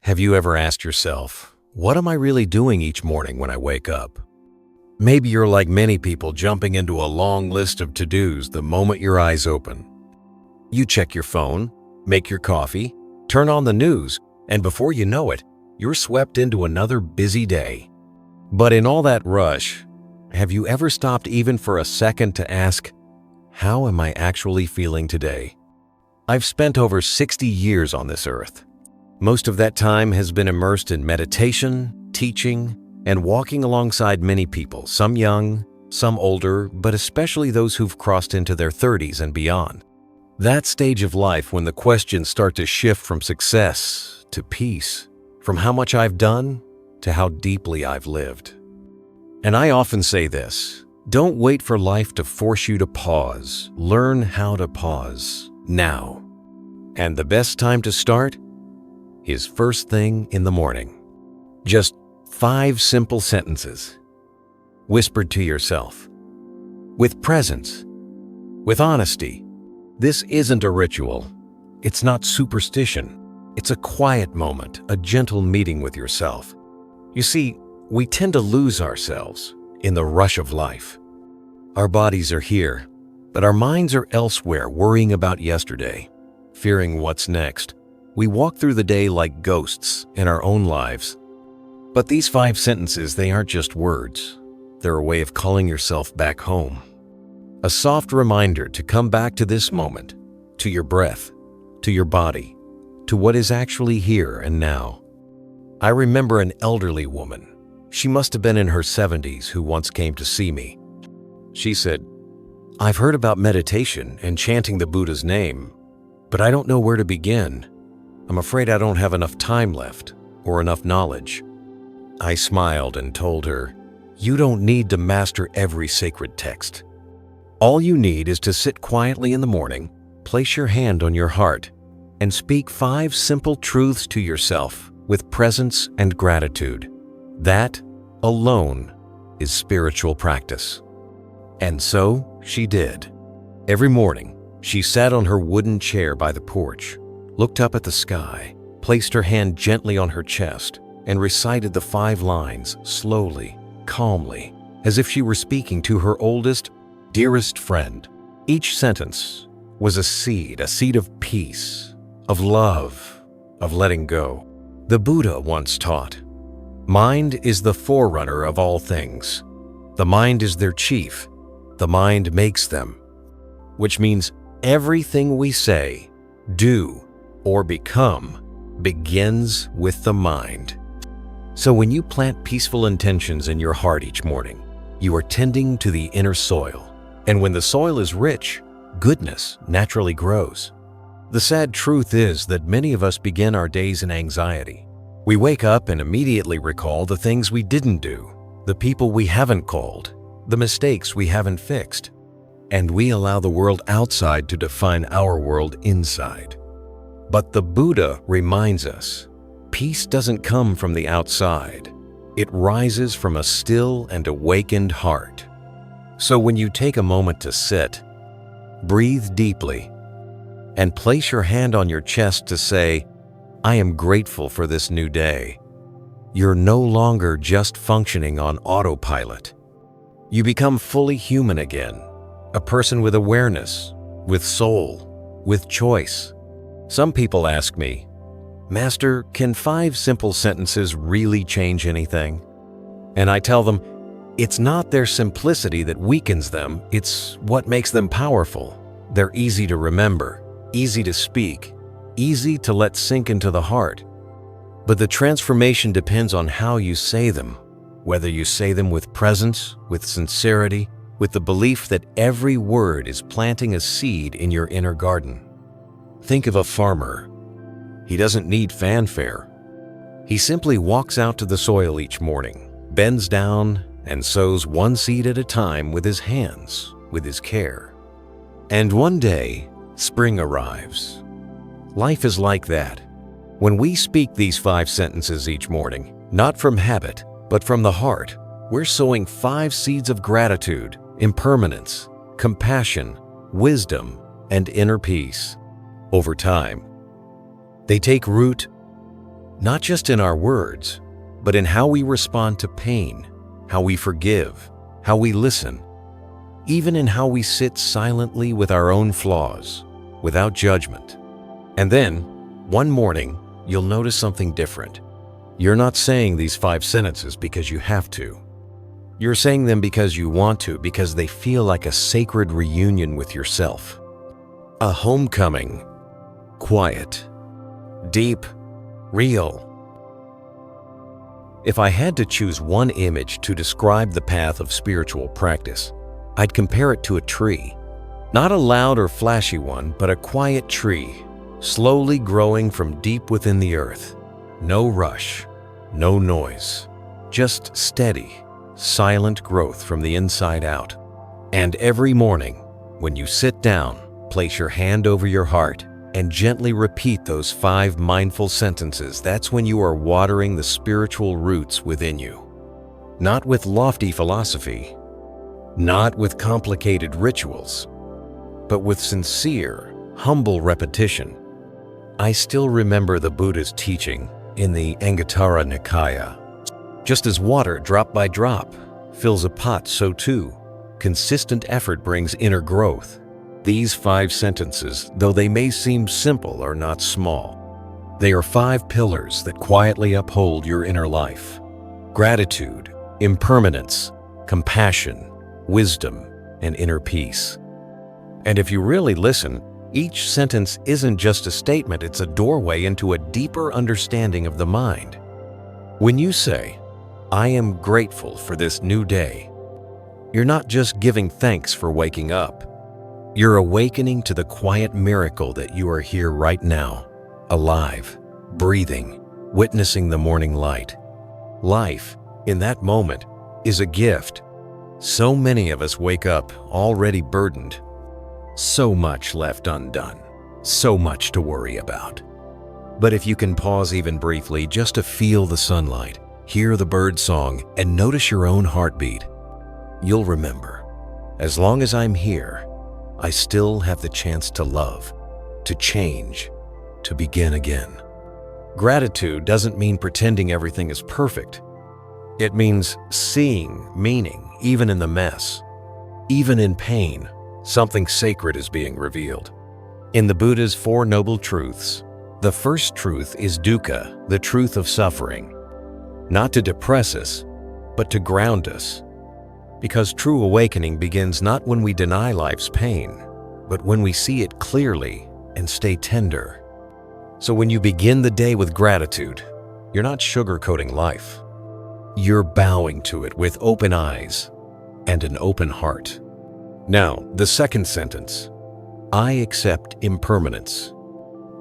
Have you ever asked yourself, what am I really doing each morning when I wake up? Maybe you're like many people jumping into a long list of to-dos the moment your eyes open. You check your phone, make your coffee, turn on the news, and before you know it, you're swept into another busy day. But in all that rush, have you ever stopped even for a second to ask, how am I actually feeling today? I've spent over 60 years on this earth. Most of that time has been immersed in meditation, teaching, and walking alongside many people, some young, some older, but especially those who've crossed into their 30s and beyond. That stage of life when the questions start to shift from success to peace, from how much I've done to how deeply I've lived. And I often say this, don't wait for life to force you to pause. Learn how to pause now. And the best time to start is first thing in the morning. Just 5 simple sentences, whispered to yourself, with presence, with honesty. This isn't a ritual. It's not superstition. It's a quiet moment, a gentle meeting with yourself. You see, we tend to lose ourselves in the rush of life. Our bodies are here, but our minds are elsewhere, worrying about yesterday, fearing what's next. We walk through the day like ghosts in our own lives. But these 5 sentences, they aren't just words. They're a way of calling yourself back home. A soft reminder to come back to this moment, to your breath, to your body, to what is actually here and now. I remember an elderly woman. She must have been in her 70s who once came to see me. She said, "I've heard about meditation and chanting the Buddha's name, but I don't know where to begin. I'm afraid I don't have enough time left or enough knowledge." I smiled and told her, "You don't need to master every sacred text. All you need is to sit quietly in the morning, place your hand on your heart, and speak 5 simple truths to yourself with presence and gratitude. That alone is spiritual practice." And so she did. Every morning, she sat on her wooden chair by the porch, looked up at the sky, placed her hand gently on her chest, and recited the 5 lines slowly, calmly, as if she were speaking to her oldest, dearest friend. Each sentence was a seed of peace, of love, of letting go. The Buddha once taught, "Mind is the forerunner of all things. The mind is their chief. The mind makes them." Which means everything we say, do, or become begins with the mind. So when you plant peaceful intentions in your heart each morning, you are tending to the inner soil. And when the soil is rich, goodness naturally grows. The sad truth is that many of us begin our days in anxiety. We wake up and immediately recall the things we didn't do, the people we haven't called, the mistakes we haven't fixed. And we allow the world outside to define our world inside. But the Buddha reminds us, peace doesn't come from the outside. It rises from a still and awakened heart. So when you take a moment to sit, breathe deeply, and place your hand on your chest to say, "I am grateful for this new day," you're no longer just functioning on autopilot. You become fully human again, a person with awareness, with soul, with choice. Some people ask me, "Master, can 5 simple sentences really change anything?" And I tell them, it's not their simplicity that weakens them, it's what makes them powerful. They're easy to remember, easy to speak, easy to let sink into the heart. But the transformation depends on how you say them, whether you say them with presence, with sincerity, with the belief that every word is planting a seed in your inner garden. Think of a farmer. He doesn't need fanfare. He simply walks out to the soil each morning, bends down, and sows 1 seed at a time with his hands, with his care. And one day, spring arrives. Life is like that. When we speak these 5 sentences each morning, not from habit, but from the heart, we're sowing 5 seeds of gratitude, impermanence, compassion, wisdom, and inner peace. Over time, they take root, not just in our words, but in how we respond to pain, how we forgive, how we listen, even in how we sit silently with our own flaws, without judgment. And then, one morning, you'll notice something different. You're not saying these 5 sentences because you have to. You're saying them because you want to, because they feel like a sacred reunion with yourself. A homecoming. Quiet. Deep. Real. If I had to choose one image to describe the path of spiritual practice, I'd compare it to a tree. Not a loud or flashy one, but a quiet tree, slowly growing from deep within the earth. No rush, no noise, just steady, silent growth from the inside out. And every morning, when you sit down, place your hand over your heart and gently repeat those 5 mindful sentences. That's when you are watering the spiritual roots within you. Not with lofty philosophy, not with complicated rituals, but with sincere, humble repetition. I still remember the Buddha's teaching in the Anguttara Nikaya. Just as water, drop by drop, fills a pot, so too, consistent effort brings inner growth. These 5 sentences, though they may seem simple, are not small. They are 5 pillars that quietly uphold your inner life. Gratitude, impermanence, compassion, wisdom, and inner peace. And if you really listen, each sentence isn't just a statement, it's a doorway into a deeper understanding of the mind. When you say, "I am grateful for this new day," you're not just giving thanks for waking up. You're awakening to the quiet miracle that you are here right now, alive, breathing, witnessing the morning light. Life, in that moment, is a gift. So many of us wake up already burdened. So much left undone. So much to worry about. But if you can pause even briefly just to feel the sunlight, hear the bird song, and notice your own heartbeat, you'll remember, as long as I'm here, I still have the chance to love, to change, to begin again. Gratitude doesn't mean pretending everything is perfect. It means seeing meaning even in the mess. Even in pain, something sacred is being revealed. In the Buddha's 4 Noble Truths, the first truth is dukkha, the truth of suffering. Not to depress us, but to ground us. Because true awakening begins not when we deny life's pain, but when we see it clearly and stay tender. So when you begin the day with gratitude, you're not sugarcoating life. You're bowing to it with open eyes and an open heart. Now, the second sentence, I accept impermanence.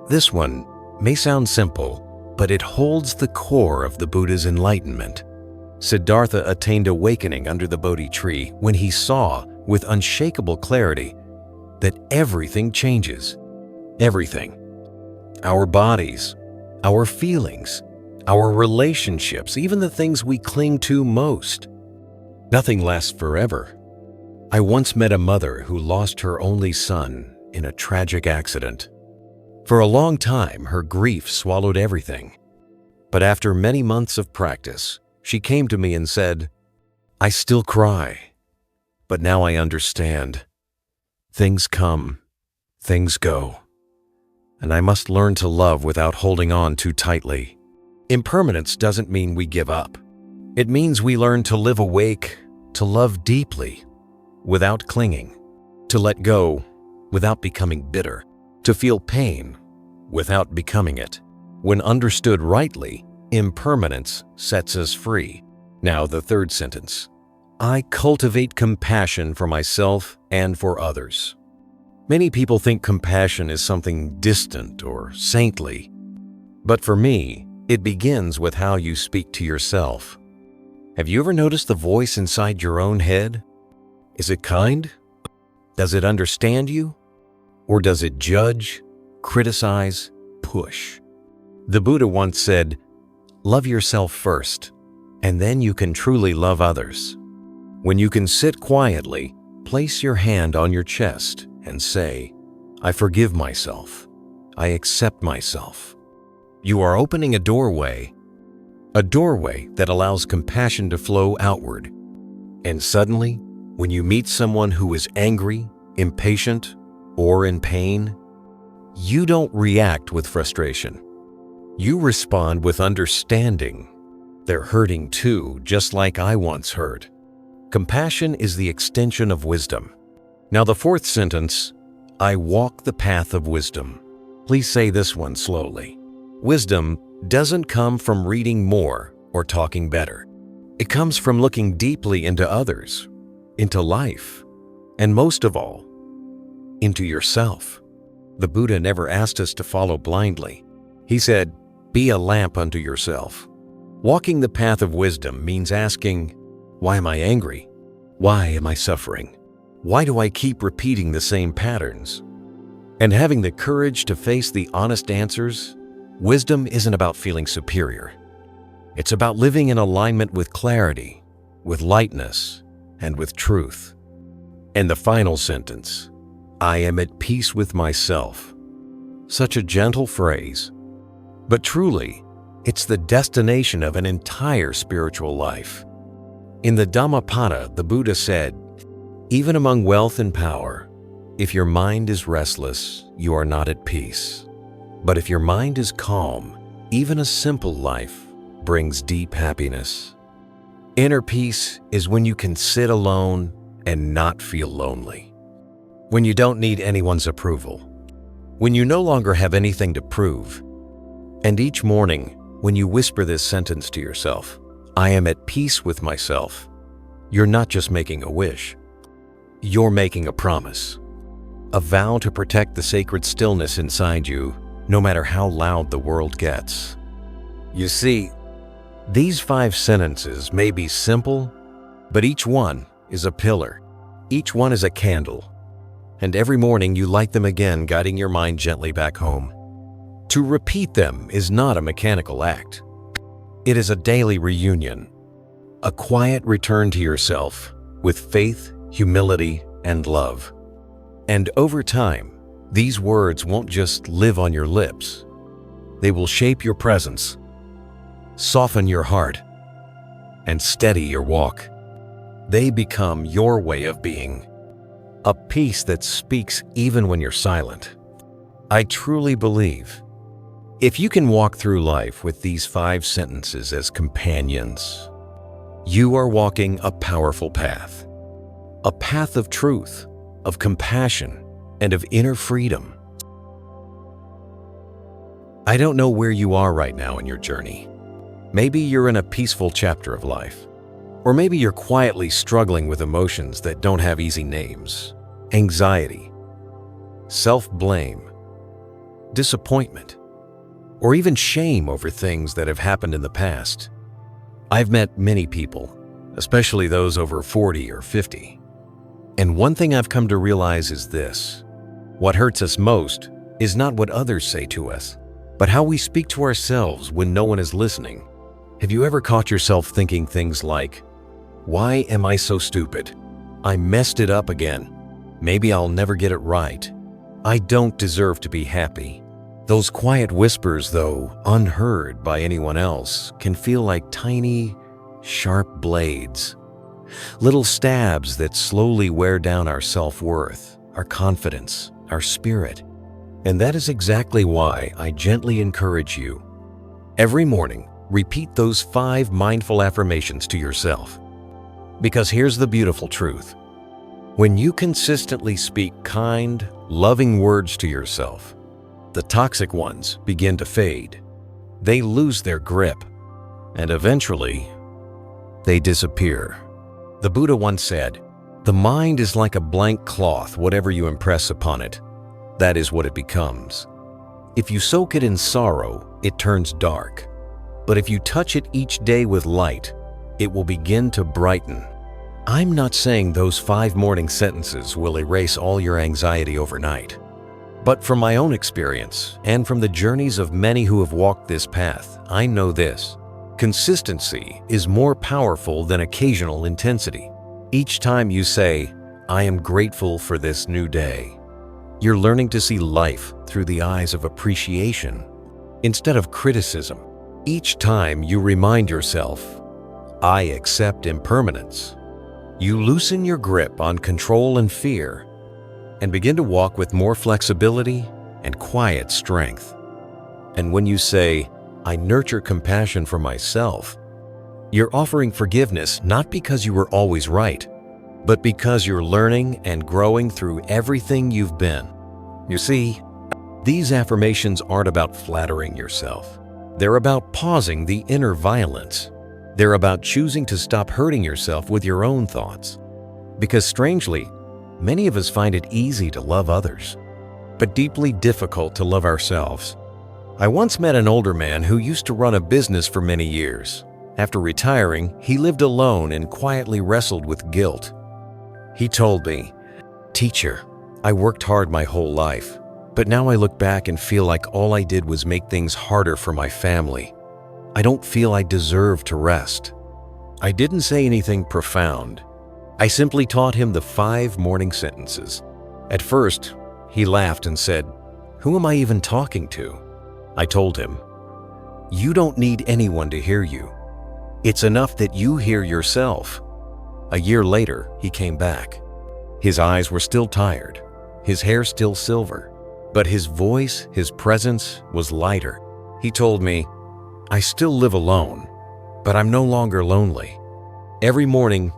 This one may sound simple, but it holds the core of the Buddha's enlightenment. Siddhartha attained awakening under the Bodhi tree when he saw, with unshakable clarity, that everything changes. Everything. Our bodies, our feelings, our relationships, even the things we cling to most. Nothing lasts forever. I once met a mother who lost her only son in a tragic accident. For a long time, her grief swallowed everything. But after many months of practice, she came to me and said, I still cry, but now I understand. Things come, things go, and I must learn to love without holding on too tightly. Impermanence doesn't mean we give up. It means we learn to live awake, to love deeply, without clinging, to let go without becoming bitter, to feel pain without becoming it. When understood rightly, impermanence sets us free. Now the third sentence. I cultivate compassion for myself and for others. Many people think compassion is something distant or saintly. But for me, it begins with how you speak to yourself. Have you ever noticed the voice inside your own head? Is it kind? Does it understand you? Or does it judge, criticize, push? The Buddha once said, love yourself first, and then you can truly love others. When you can sit quietly, place your hand on your chest and say, I forgive myself. I accept myself. You are opening a doorway that allows compassion to flow outward. And suddenly, when you meet someone who is angry, impatient, or in pain, you don't react with frustration. You respond with understanding. They're hurting too, just like I once hurt. Compassion is the extension of wisdom. Now the fourth sentence, I walk the path of wisdom. Please say this one slowly. Wisdom doesn't come from reading more or talking better. It comes from looking deeply into others, into life, and most of all, into yourself. The Buddha never asked us to follow blindly. He said, be a lamp unto yourself. Walking the path of wisdom means asking, why am I angry? Why am I suffering? Why do I keep repeating the same patterns? And having the courage to face the honest answers. Wisdom isn't about feeling superior. It's about living in alignment with clarity, with lightness, and with truth. And the final sentence, I am at peace with myself. Such a gentle phrase, but truly, it's the destination of an entire spiritual life. In the Dhammapada, the Buddha said, even among wealth and power, if your mind is restless, you are not at peace. But if your mind is calm, even a simple life brings deep happiness. Inner peace is when you can sit alone and not feel lonely. When you don't need anyone's approval. When you no longer have anything to prove. And each morning, when you whisper this sentence to yourself, I am at peace with myself, you're not just making a wish. You're making a promise. A vow to protect the sacred stillness inside you, no matter how loud the world gets. You see, these 5 sentences may be simple, but each one is a pillar. Each one is a candle. And every morning you light them again, guiding your mind gently back home. To repeat them is not a mechanical act. It is a daily reunion, a quiet return to yourself with faith, humility, and love. And over time, these words won't just live on your lips. They will shape your presence, soften your heart, and steady your walk. They become your way of being, a peace that speaks even when you're silent. I truly believe if you can walk through life with these 5 sentences as companions, you are walking a powerful path. A path of truth, of compassion, and of inner freedom. I don't know where you are right now in your journey. Maybe you're in a peaceful chapter of life. Or maybe you're quietly struggling with emotions that don't have easy names. Anxiety, self-blame, disappointment, or even shame over things that have happened in the past. I've met many people, especially those over 40 or 50. And one thing I've come to realize is this. What hurts us most is not what others say to us, but how we speak to ourselves when no one is listening. Have you ever caught yourself thinking things like, why am I so stupid? I messed it up again. Maybe I'll never get it right. I don't deserve to be happy. Those quiet whispers, though unheard by anyone else, can feel like tiny, sharp blades. Little stabs that slowly wear down our self-worth, our confidence, our spirit. And that is exactly why I gently encourage you. Every morning, repeat those 5 mindful affirmations to yourself. Because here's the beautiful truth. When you consistently speak kind, loving words to yourself, the toxic ones begin to fade. They lose their grip, and eventually, they disappear. The Buddha once said, the mind is like a blank cloth. Whatever you impress upon it, that is what it becomes. If you soak it in sorrow, it turns dark. But if you touch it each day with light, it will begin to brighten. I'm not saying those 5 morning sentences will erase all your anxiety overnight. But from my own experience, and from the journeys of many who have walked this path, I know this. Consistency is more powerful than occasional intensity. Each time you say, I am grateful for this new day, you're learning to see life through the eyes of appreciation, Instead of criticism, each time you remind yourself, I accept impermanence, you loosen your grip on control and fear and begin to walk with more flexibility and quiet strength. And when you say, I nurture compassion for myself, you're offering forgiveness not because you were always right, but because you're learning and growing through everything you've been. You see, these affirmations aren't about flattering yourself. They're about pausing the inner violence. They're about choosing to stop hurting yourself with your own thoughts. Because strangely, many of us find it easy to love others, but deeply difficult to love ourselves. I once met an older man who used to run a business for many years. After retiring, he lived alone and quietly wrestled with guilt. He told me, "Teacher, I worked hard my whole life, but now I look back and feel like all I did was make things harder for my family. I don't feel I deserve to rest." I didn't say anything profound. I simply taught him the 5 morning sentences. At first, he laughed and said, "Who am I even talking to?" I told him, "You don't need anyone to hear you. It's enough that you hear yourself." A year later, he came back. His eyes were still tired, his hair still silver, but his voice, his presence was lighter. He told me, "I still live alone, but I'm no longer lonely. Every morning,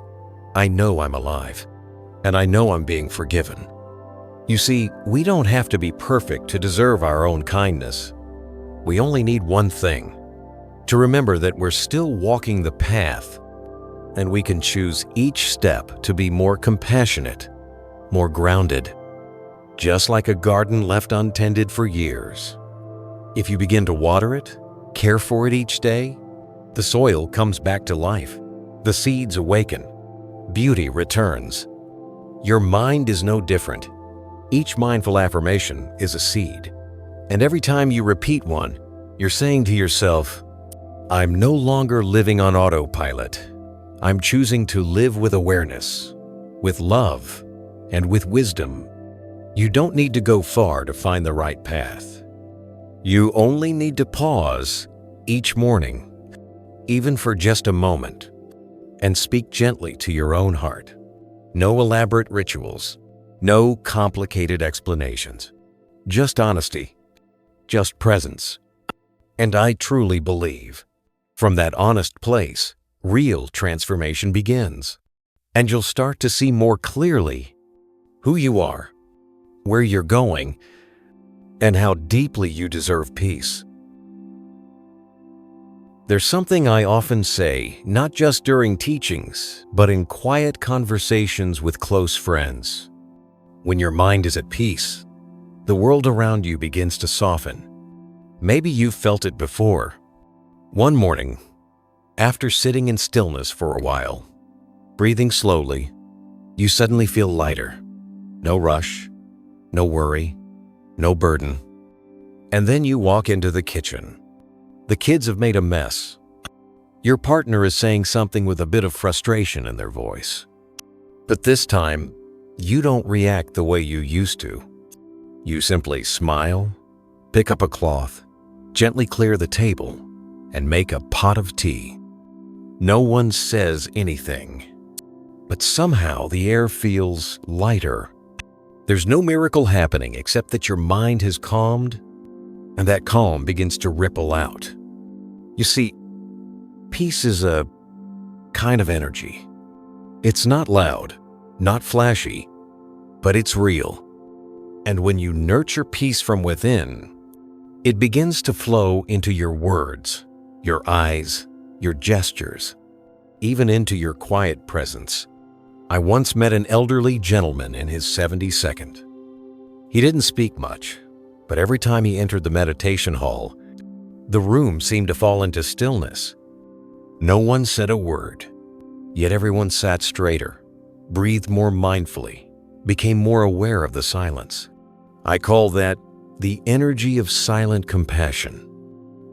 I know I'm alive, and I know I'm being forgiven." You see, we don't have to be perfect to deserve our own kindness. We only need one thing: to remember that we're still walking the path, and we can choose each step to be more compassionate, more grounded, just like a garden left untended for years. If you begin to water it, care for it each day, the soil comes back to life, the seeds awaken, beauty returns. Your mind is no different. Each mindful affirmation is a seed, and every time you repeat one, you're saying to yourself, I'm no longer living on autopilot. I'm choosing to live with awareness, with love, and with wisdom. You don't need to go far to find the right path. You only need to pause each morning, even for just a moment, and speak gently to your own heart. No elaborate rituals, no complicated explanations, just honesty, just presence. And I truly believe, from that honest place, real transformation begins. And you'll start to see more clearly who you are, where you're going, and how deeply you deserve peace. There's something I often say, not just during teachings, but in quiet conversations with close friends. When your mind is at peace, the world around you begins to soften. Maybe you've felt it before. One morning, after sitting in stillness for a while, breathing slowly, you suddenly feel lighter. No rush, no worry, no burden. And then you walk into the kitchen. The kids have made a mess. Your partner is saying something with a bit of frustration in their voice. But this time, you don't react the way you used to. You simply smile, pick up a cloth, gently clear the table, and make a pot of tea. No one says anything, but somehow the air feels lighter. There's no miracle happening except that your mind has calmed, and that calm begins to ripple out. You see, peace is a kind of energy. It's not loud, not flashy, but it's real. And when you nurture peace from within, it begins to flow into your words, your eyes, your gestures, even into your quiet presence. I once met an elderly gentleman in his 72nd. He didn't speak much, but every time he entered the meditation hall, the room seemed to fall into stillness. No one said a word, yet everyone sat straighter, breathed more mindfully, became more aware of the silence. I call that the energy of silent compassion.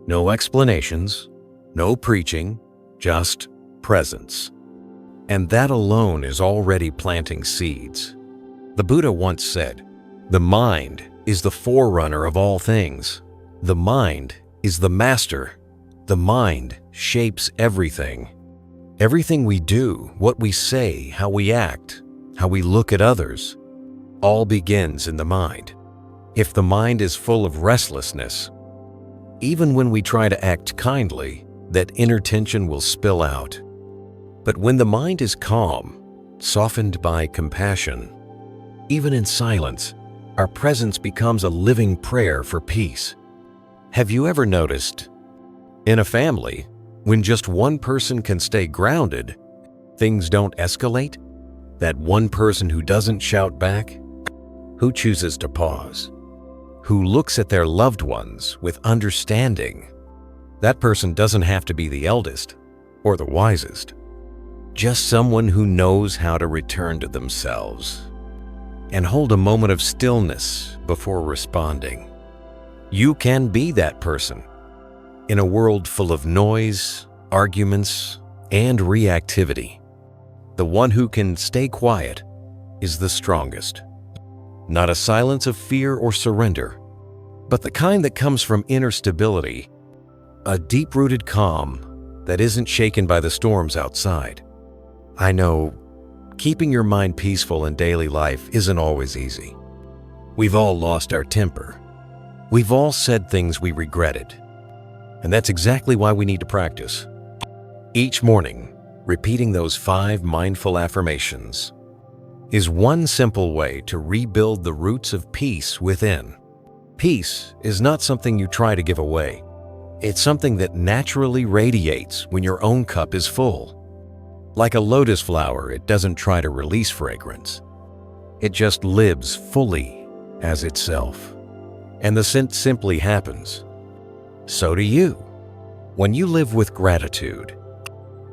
No explanations, no preaching, just presence. And that alone is already planting seeds. The Buddha once said, "The mind is the forerunner of all things. The mind is the master. The mind shapes everything. Everything we do, what we say, how we act, how we look at others, all begins in the mind. If the mind is full of restlessness, even when we try to act kindly, that inner tension will spill out. But when the mind is calm, softened by compassion, even in silence, our presence becomes a living prayer for peace. Have you ever noticed, in a family, when just one person can stay grounded, things don't escalate? That one person who doesn't shout back, who chooses to pause, who looks at their loved ones with understanding. That person doesn't have to be the eldest or the wisest, just someone who knows how to return to themselves and hold a moment of stillness before responding. You can be that person in a world full of noise, arguments, and reactivity. The one who can stay quiet is the strongest. Not a silence of fear or surrender, but the kind that comes from inner stability, a deep-rooted calm that isn't shaken by the storms outside. I know keeping your mind peaceful in daily life isn't always easy. We've all lost our temper. We've all said things we regretted. And that's exactly why we need to practice. Each morning, repeating those 5 mindful affirmations is one simple way to rebuild the roots of peace within. Peace is not something you try to give away. It's something that naturally radiates when your own cup is full. Like a lotus flower, it doesn't try to release fragrance. It just lives fully as itself. And the scent simply happens. So do you. When you live with gratitude,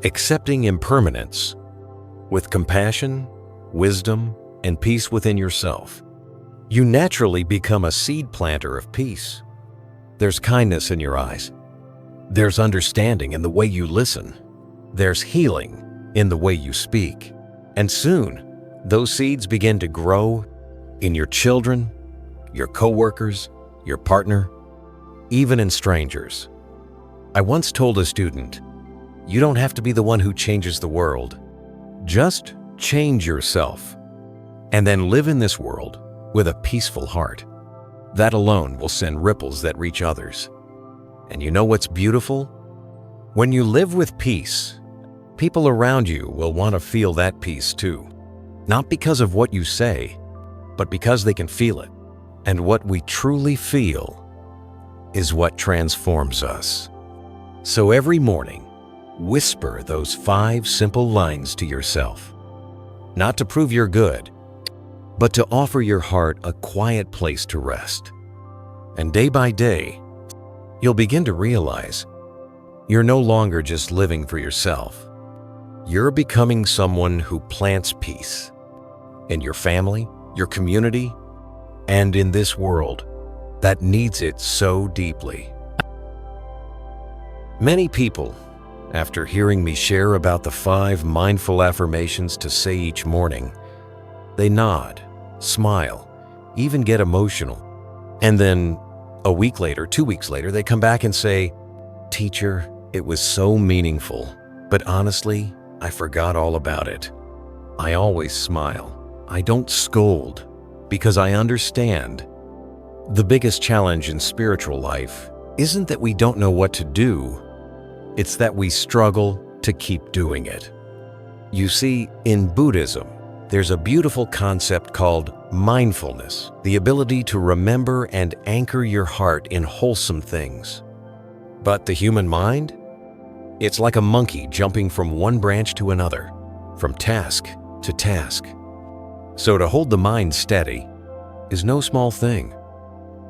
accepting impermanence, with compassion, wisdom, and peace within yourself, you naturally become a seed planter of peace. There's kindness in your eyes. There's understanding in the way you listen. There's healing in the way you speak. And soon, those seeds begin to grow in your children, your coworkers, your partner, even in strangers. I once told a student, you don't have to be the one who changes the world. Just change yourself, and then live in this world with a peaceful heart. That alone will send ripples that reach others. And you know what's beautiful? When you live with peace, people around you will want to feel that peace too. Not because of what you say, but because they can feel it. And what we truly feel is what transforms us. So every morning, whisper those 5 simple lines to yourself. Not to prove you're good, but to offer your heart a quiet place to rest. And day by day, you'll begin to realize you're no longer just living for yourself. You're becoming someone who plants peace in your family, your community, and in this world that needs it so deeply. Many people, after hearing me share about the 5 mindful affirmations to say each morning, they nod, smile, even get emotional. And then a week later, 2 weeks later, they come back and say, "Teacher, it was so meaningful, but honestly, I forgot all about it." I always smile. I don't scold because I understand. The biggest challenge in spiritual life isn't that we don't know what to do, it's that we struggle to keep doing it. You see, in Buddhism, there's a beautiful concept called mindfulness, the ability to remember and anchor your heart in wholesome things. But the human mind? It's like a monkey jumping from one branch to another, from task to task. So to hold the mind steady is no small thing.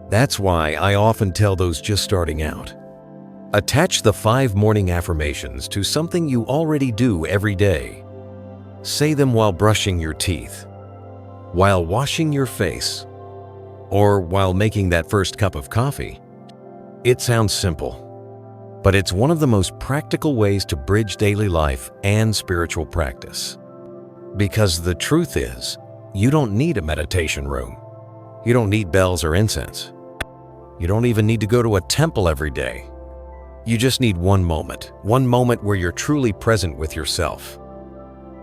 That's why I often tell those just starting out, attach the 5 morning affirmations to something you already do every day. Say them while brushing your teeth, while washing your face, or while making that first cup of coffee. It sounds simple, but it's one of the most practical ways to bridge daily life and spiritual practice. Because the truth is, you don't need a meditation room. You don't need bells or incense. You don't even need to go to a temple every day. You just need one moment where you're truly present with yourself.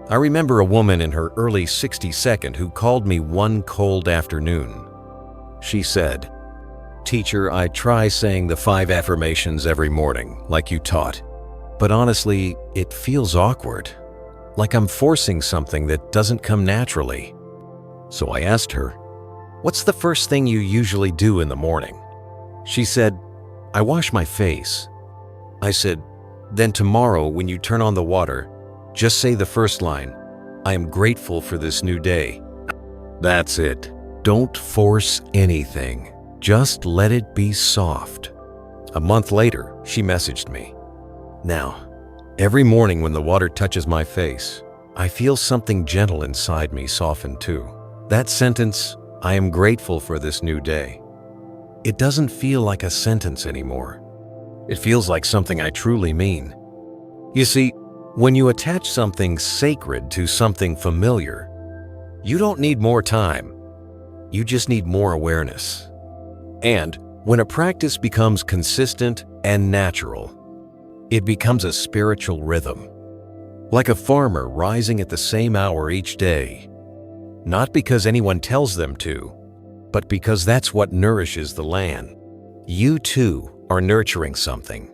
I remember a woman in her early 62nd who called me one cold afternoon. She said, "Teacher, I try saying the 5 affirmations every morning, like you taught. But honestly, it feels awkward, like I'm forcing something that doesn't come naturally." So I asked her, "What's the first thing you usually do in the morning?" She said, "I wash my face." I said, "Then tomorrow when you turn on the water, just say the first line, 'I am grateful for this new day.'" That's it. Don't force anything. Just let it be soft. A month later, she messaged me. "Now, every morning when the water touches my face, I feel something gentle inside me soften too. That sentence, 'I am grateful for this new day,' it doesn't feel like a sentence anymore. It feels like something I truly mean." You see, when you attach something sacred to something familiar, you don't need more time. You just need more awareness. And when a practice becomes consistent and natural, it becomes a spiritual rhythm. Like a farmer rising at the same hour each day, not because anyone tells them to, but because that's what nourishes the land. You too are nurturing something.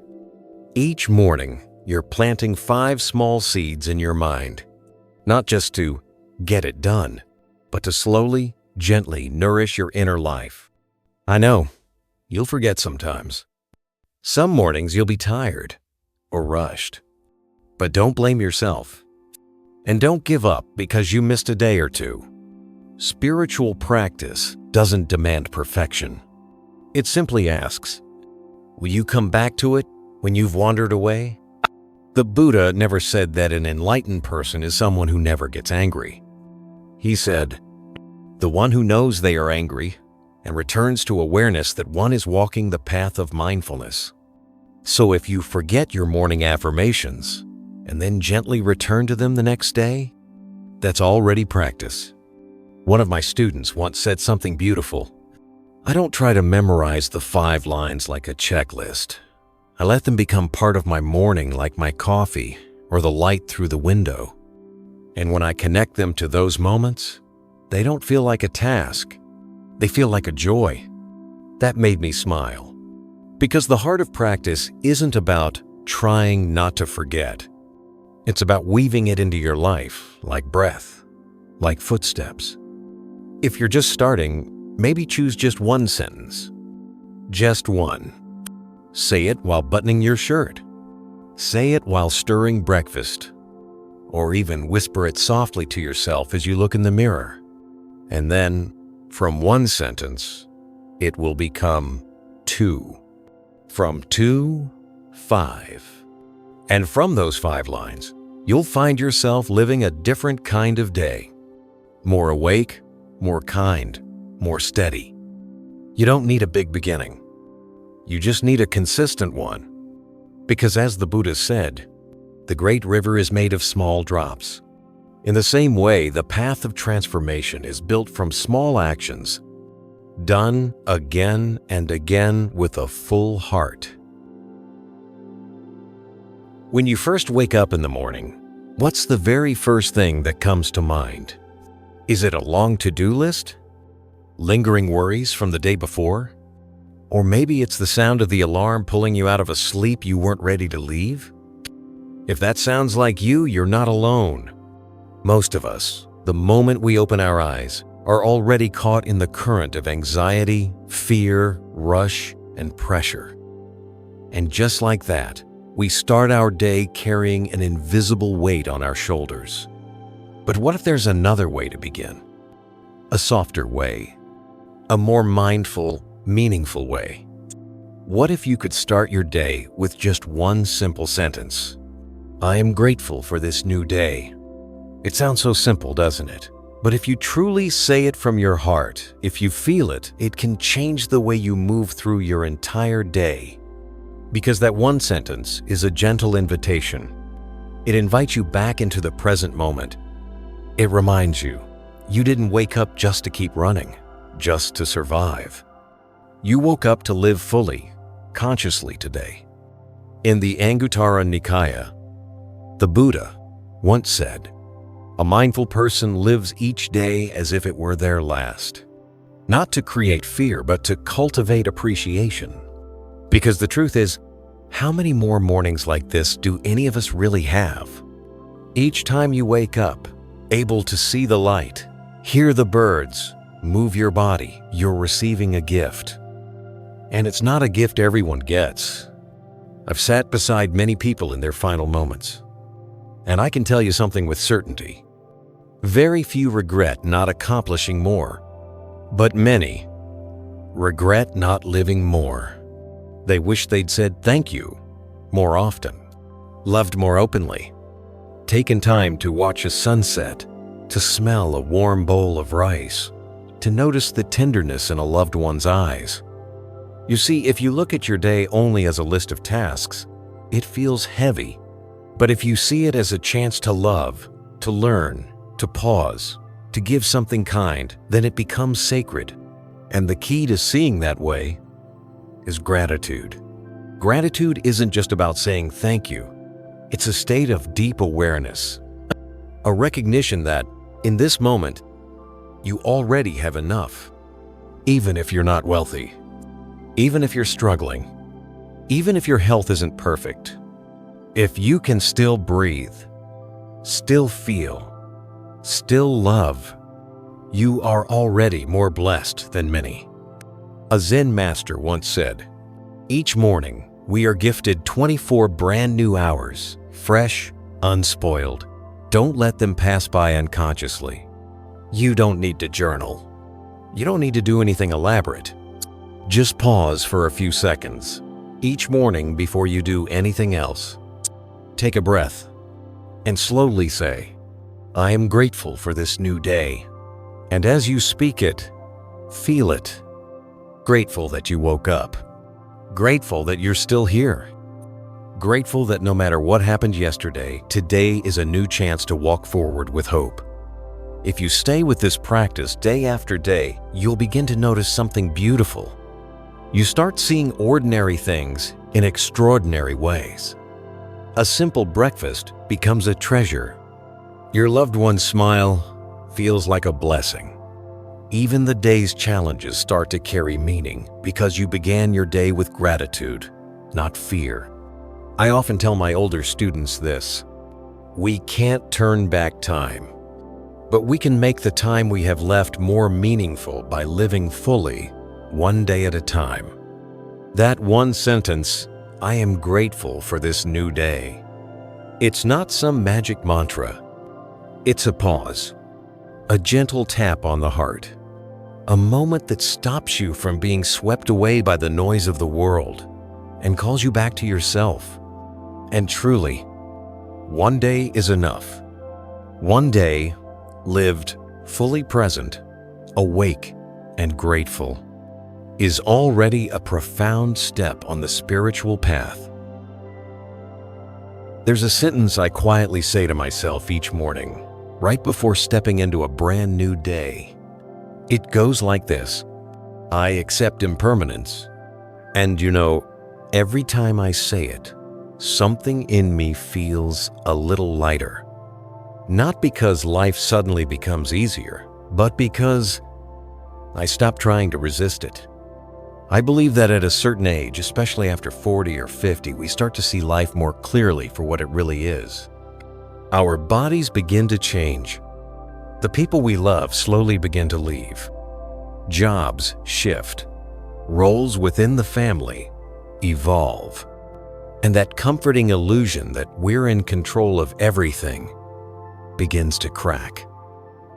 Each morning, you're planting 5 small seeds in your mind, not just to get it done, but to slowly, gently nourish your inner life. I know, you'll forget sometimes. Some mornings you'll be tired or rushed. But don't blame yourself. And don't give up because you missed a day or two. Spiritual practice doesn't demand perfection. It simply asks, will you come back to it when you've wandered away? The Buddha never said that an enlightened person is someone who never gets angry. He said, the one who knows they are angry and returns to awareness that one is walking the path of mindfulness. So if you forget your morning affirmations and then gently return to them the next day, that's already practice. One of my students once said something beautiful. I don't try to memorize the 5 lines like a checklist. I let them become part of my morning like my coffee or the light through the window. And when I connect them to those moments, they don't feel like a task. They feel like a joy. That made me smile. Because the heart of practice isn't about trying not to forget. It's about weaving it into your life like breath, like footsteps. If you're just starting, maybe choose just one sentence. Just one. Say it while buttoning your shirt. Say it while stirring breakfast. Or even whisper it softly to yourself as you look in the mirror. And then, from one sentence, it will become 2. From 2, 5. And from those 5 lines, you'll find yourself living a different kind of day. More awake, more kind, more steady. You don't need a big beginning. You just need a consistent one. Because as the Buddha said, the great river is made of small drops. In the same way, the path of transformation is built from small actions, done again and again with a full heart. When you first wake up in the morning, what's the very first thing that comes to mind? Is it a long to-do list? Lingering worries from the day before? Or maybe it's the sound of the alarm pulling you out of a sleep you weren't ready to leave? If that sounds like you, you're not alone. Most of us, the moment we open our eyes, are already caught in the current of anxiety, fear, rush, and pressure. And just like that, we start our day carrying an invisible weight on our shoulders. But what if there's another way to begin? A softer way. A more mindful, meaningful way. What if you could start your day with just one simple sentence? I am grateful for this new day. It sounds so simple, doesn't it? But if you truly say it from your heart, if you feel it, it can change the way you move through your entire day. Because that one sentence is a gentle invitation. It invites you back into the present moment. It reminds you, you didn't wake up just to keep running, just to survive. You woke up to live fully, consciously today. In the Anguttara Nikaya, the Buddha once said, "A mindful person lives each day as if it were their last." Not to create fear, but to cultivate appreciation. Because the truth is, how many more mornings like this do any of us really have? Each time you wake up, able to see the light, hear the birds, move your body, you're receiving a gift. And it's not a gift everyone gets. I've sat beside many people in their final moments, and I can tell you something with certainty. Very few regret not accomplishing more, but many regret not living more. They wish they'd said thank you more often, loved more openly, taken time to watch a sunset, to smell a warm bowl of rice, to notice the tenderness in a loved one's eyes. You see, if you look at your day only as a list of tasks, it feels heavy. But if you see it as a chance to love, to learn, to pause, to give something kind, then it becomes sacred. And the key to seeing that way is gratitude. Gratitude isn't just about saying thank you. It's a state of deep awareness, a recognition that, in this moment, you already have enough. Even if you're not wealthy, even if you're struggling, even if your health isn't perfect, if you can still breathe, still feel, still love, you are already more blessed than many. A Zen master once said, "Each morning, we are gifted 24 brand new hours, fresh, unspoiled. Don't let them pass by unconsciously." You don't need to journal. You don't need to do anything elaborate. Just pause for a few seconds each morning before you do anything else. Take a breath and slowly say, "I am grateful for this new day." And as you speak it, feel it. Grateful that you woke up. Grateful that you're still here. Grateful that no matter what happened yesterday, today is a new chance to walk forward with hope. If you stay with this practice day after day, you'll begin to notice something beautiful. You start seeing ordinary things in extraordinary ways. A simple breakfast becomes a treasure. Your loved one's smile feels like a blessing. Even the day's challenges start to carry meaning because you began your day with gratitude, not fear. I often tell my older students this: we can't turn back time, but we can make the time we have left more meaningful by living fully, one day at a time. That one sentence, "I am grateful for this new day," it's not some magic mantra. It's a pause, a gentle tap on the heart, a moment that stops you from being swept away by the noise of the world and calls you back to yourself. And truly, one day is enough. One day, lived fully present, awake, and grateful, is already a profound step on the spiritual path. There's a sentence I quietly say to myself each morning, right before stepping into a brand new day. It goes like this: I accept impermanence. And you know, every time I say it, something in me feels a little lighter. Not because life suddenly becomes easier, but because I stop trying to resist it. I believe that at a certain age, especially after 40 or 50, we start to see life more clearly for what it really is. Our bodies begin to change. The people we love slowly begin to leave. Jobs shift. Roles within the family evolve. And that comforting illusion that we're in control of everything begins to crack.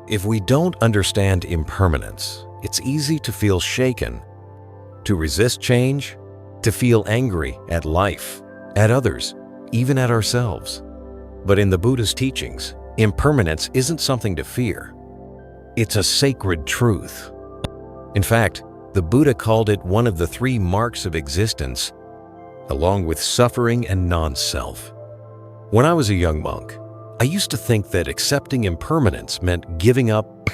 If we don't understand impermanence, it's easy to feel shaken, to resist change, to feel angry at life, at others, even at ourselves. But in the Buddha's teachings, impermanence isn't something to fear. It's a sacred truth. In fact, the Buddha called it one of the 3 marks of existence, along with suffering and non-self. When I was a young monk, I used to think that accepting impermanence meant giving up,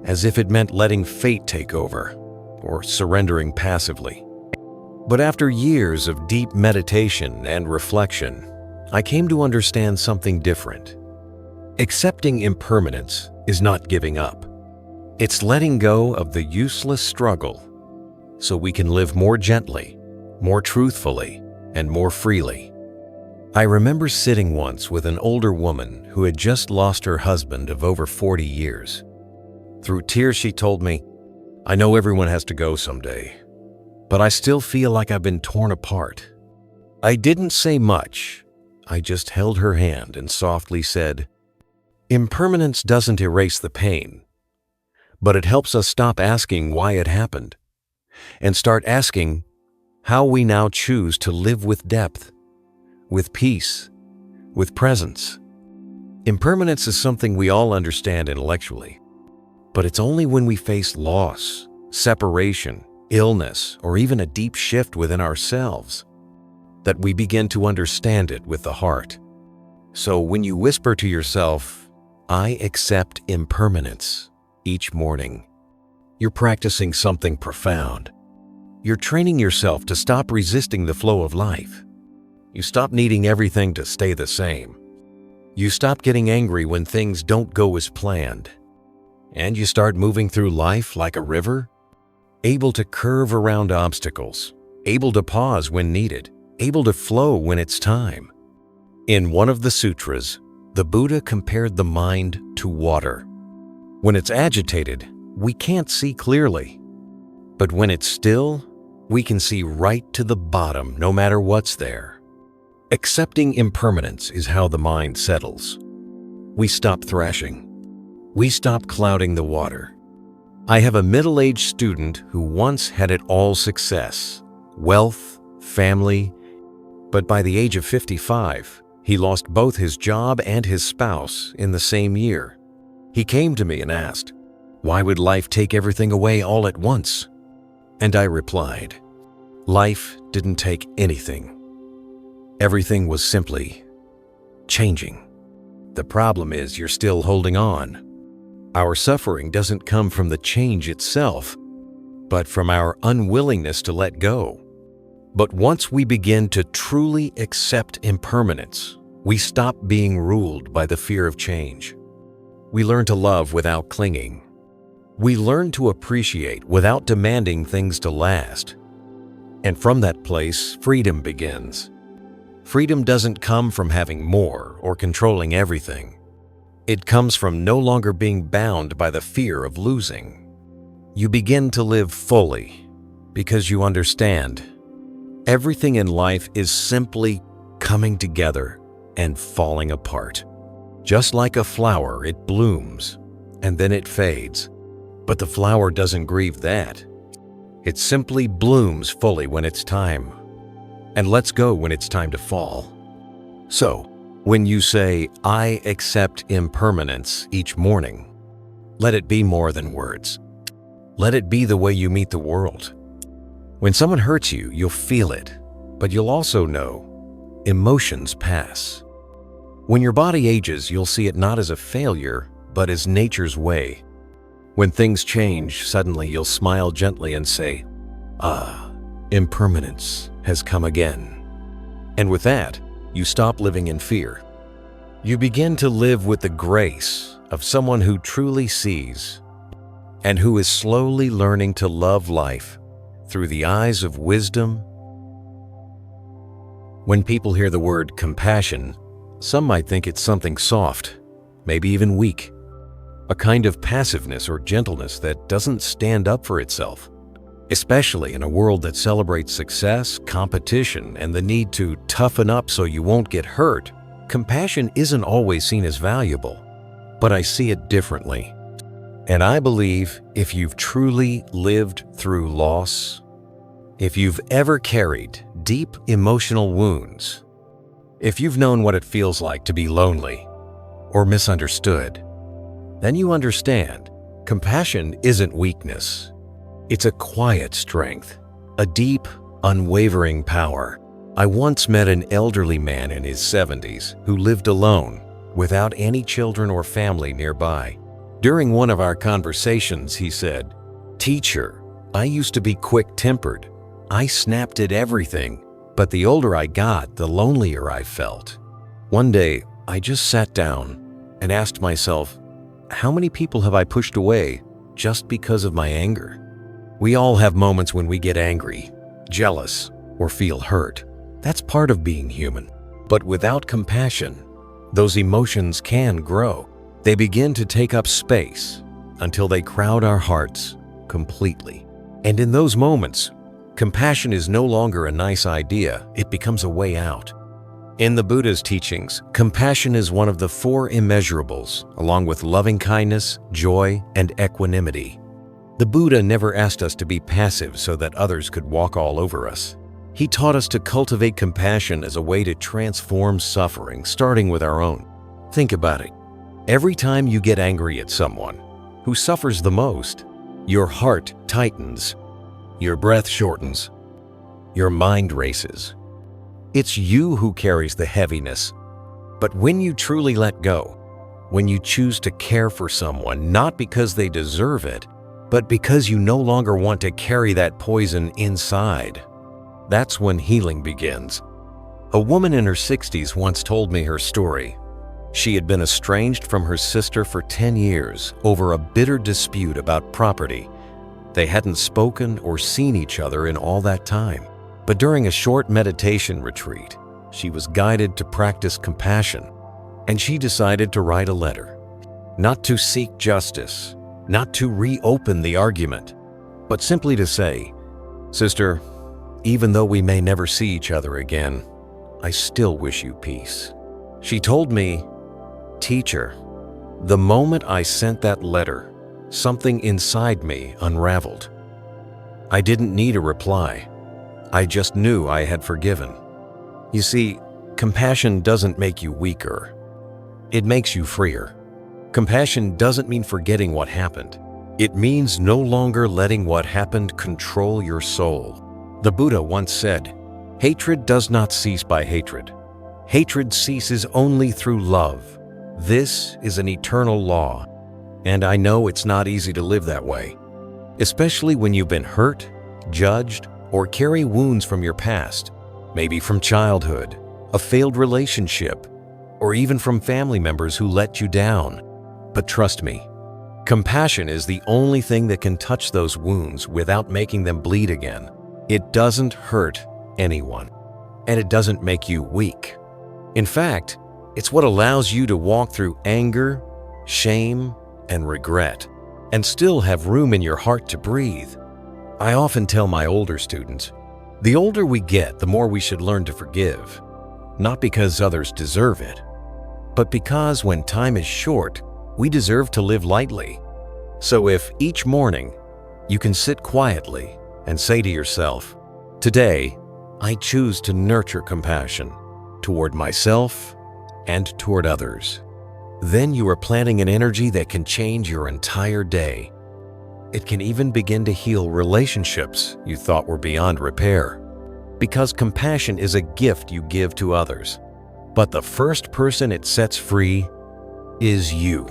as if it meant letting fate take over, or surrendering passively. But after years of deep meditation and reflection, I came to understand something different. Accepting impermanence is not giving up. It's letting go of the useless struggle so we can live more gently, more truthfully, and more freely. I remember sitting once with an older woman who had just lost her husband of over 40 years. Through tears, she told me, "I know everyone has to go someday, but I still feel like I've been torn apart." I didn't say much. I just held her hand and softly said, "Impermanence doesn't erase the pain, but it helps us stop asking why it happened and start asking how we now choose to live with depth, with peace, with presence." Impermanence is something we all understand intellectually, but it's only when we face loss, separation, illness, or even a deep shift within ourselves that we begin to understand it with the heart. So when you whisper to yourself, "I accept impermanence," each morning, you're practicing something profound. You're training yourself to stop resisting the flow of life. You stop needing everything to stay the same. You stop getting angry when things don't go as planned. And you start moving through life like a river, able to curve around obstacles, able to pause when needed, able to flow when it's time. In one of the sutras, the Buddha compared the mind to water. When it's agitated, we can't see clearly. But when it's still, we can see right to the bottom no matter what's there. Accepting impermanence is how the mind settles. We stop thrashing. We stop clouding the water. I have a middle-aged student who once had it all: success, wealth, family, but by the age of 55, he lost both his job and his spouse in the same year. He came to me and asked, "Why would life take everything away all at once?" And I replied, "Life didn't take anything. Everything was simply changing. The problem is you're still holding on. Our suffering doesn't come from the change itself, but from our unwillingness to let go. But once we begin to truly accept impermanence, we stop being ruled by the fear of change. We learn to love without clinging. We learn to appreciate without demanding things to last. And from that place, freedom begins. Freedom doesn't come from having more or controlling everything. It comes from no longer being bound by the fear of losing. You begin to live fully because you understand everything in life is simply coming together and falling apart. Just like a flower, it blooms and then it fades. But the flower doesn't grieve that. It simply blooms fully when it's time and lets go when it's time to fall. So, when you say, "I accept impermanence" each morning, let it be more than words. Let it be the way you meet the world. When someone hurts you, you'll feel it, but you'll also know emotions pass. When your body ages, you'll see it not as a failure, but as nature's way. When things change, suddenly you'll smile gently and say, "Ah, impermanence has come again." And with that, you stop living in fear. You begin to live with the grace of someone who truly sees and who is slowly learning to love life through the eyes of wisdom. When people hear the word compassion, some might think it's something soft, maybe even weak, a kind of passiveness or gentleness that doesn't stand up for itself. Especially in a world that celebrates success, competition, and the need to toughen up so you won't get hurt, compassion isn't always seen as valuable. But I see it differently. And I believe if you've truly lived through loss, if you've ever carried deep emotional wounds, if you've known what it feels like to be lonely or misunderstood, then you understand compassion isn't weakness. It's a quiet strength, a deep, unwavering power. I once met an elderly man in his 70s who lived alone, without any children or family nearby. During one of our conversations, he said, "Teacher, I used to be quick-tempered. I snapped at everything, but the older I got, the lonelier I felt. One day, I just sat down and asked myself, how many people have I pushed away just because of my anger? We all have moments when we get angry, jealous, or feel hurt. That's part of being human. But without compassion, those emotions can grow. They begin to take up space until they crowd our hearts completely. And in those moments, compassion is no longer a nice idea, it becomes a way out. In the Buddha's teachings, compassion is one of the 4 immeasurables, along with loving kindness, joy, and equanimity. The Buddha never asked us to be passive so that others could walk all over us. He taught us to cultivate compassion as a way to transform suffering, starting with our own. Think about it. Every time you get angry at someone who suffers the most, your heart tightens, your breath shortens, your mind races. It's you who carries the heaviness. But when you truly let go, when you choose to care for someone, not because they deserve it, but because you no longer want to carry that poison inside, that's when healing begins. A woman in her 60s once told me her story. She had been estranged from her sister for 10 years over a bitter dispute about property. They hadn't spoken or seen each other in all that time. But during a short meditation retreat, she was guided to practice compassion, and she decided to write a letter. Not to seek justice, not to reopen the argument, but simply to say, "Sister, even though we may never see each other again, I still wish you peace." She told me, "Teacher, the moment I sent that letter, something inside me unraveled. I didn't need a reply. I just knew I had forgiven." You see, compassion doesn't make you weaker. It makes you freer. Compassion doesn't mean forgetting what happened. It means no longer letting what happened control your soul. The Buddha once said, "Hatred does not cease by hatred. Hatred ceases only through love. This is an eternal law." And I know it's not easy to live that way, especially when you've been hurt, judged, or carry wounds from your past, maybe from childhood, a failed relationship, or even from family members who let you down. But trust me, compassion is the only thing that can touch those wounds without making them bleed again. It doesn't hurt anyone, and it doesn't make you weak. In fact, it's what allows you to walk through anger, shame, and regret, and still have room in your heart to breathe. I often tell my older students, the older we get, the more we should learn to forgive, not because others deserve it, but because when time is short, we deserve to live lightly. So if each morning you can sit quietly and say to yourself, "Today, I choose to nurture compassion toward myself and toward others," then you are planting an energy that can change your entire day. It can even begin to heal relationships you thought were beyond repair, because compassion is a gift you give to others. But the first person it sets free is you.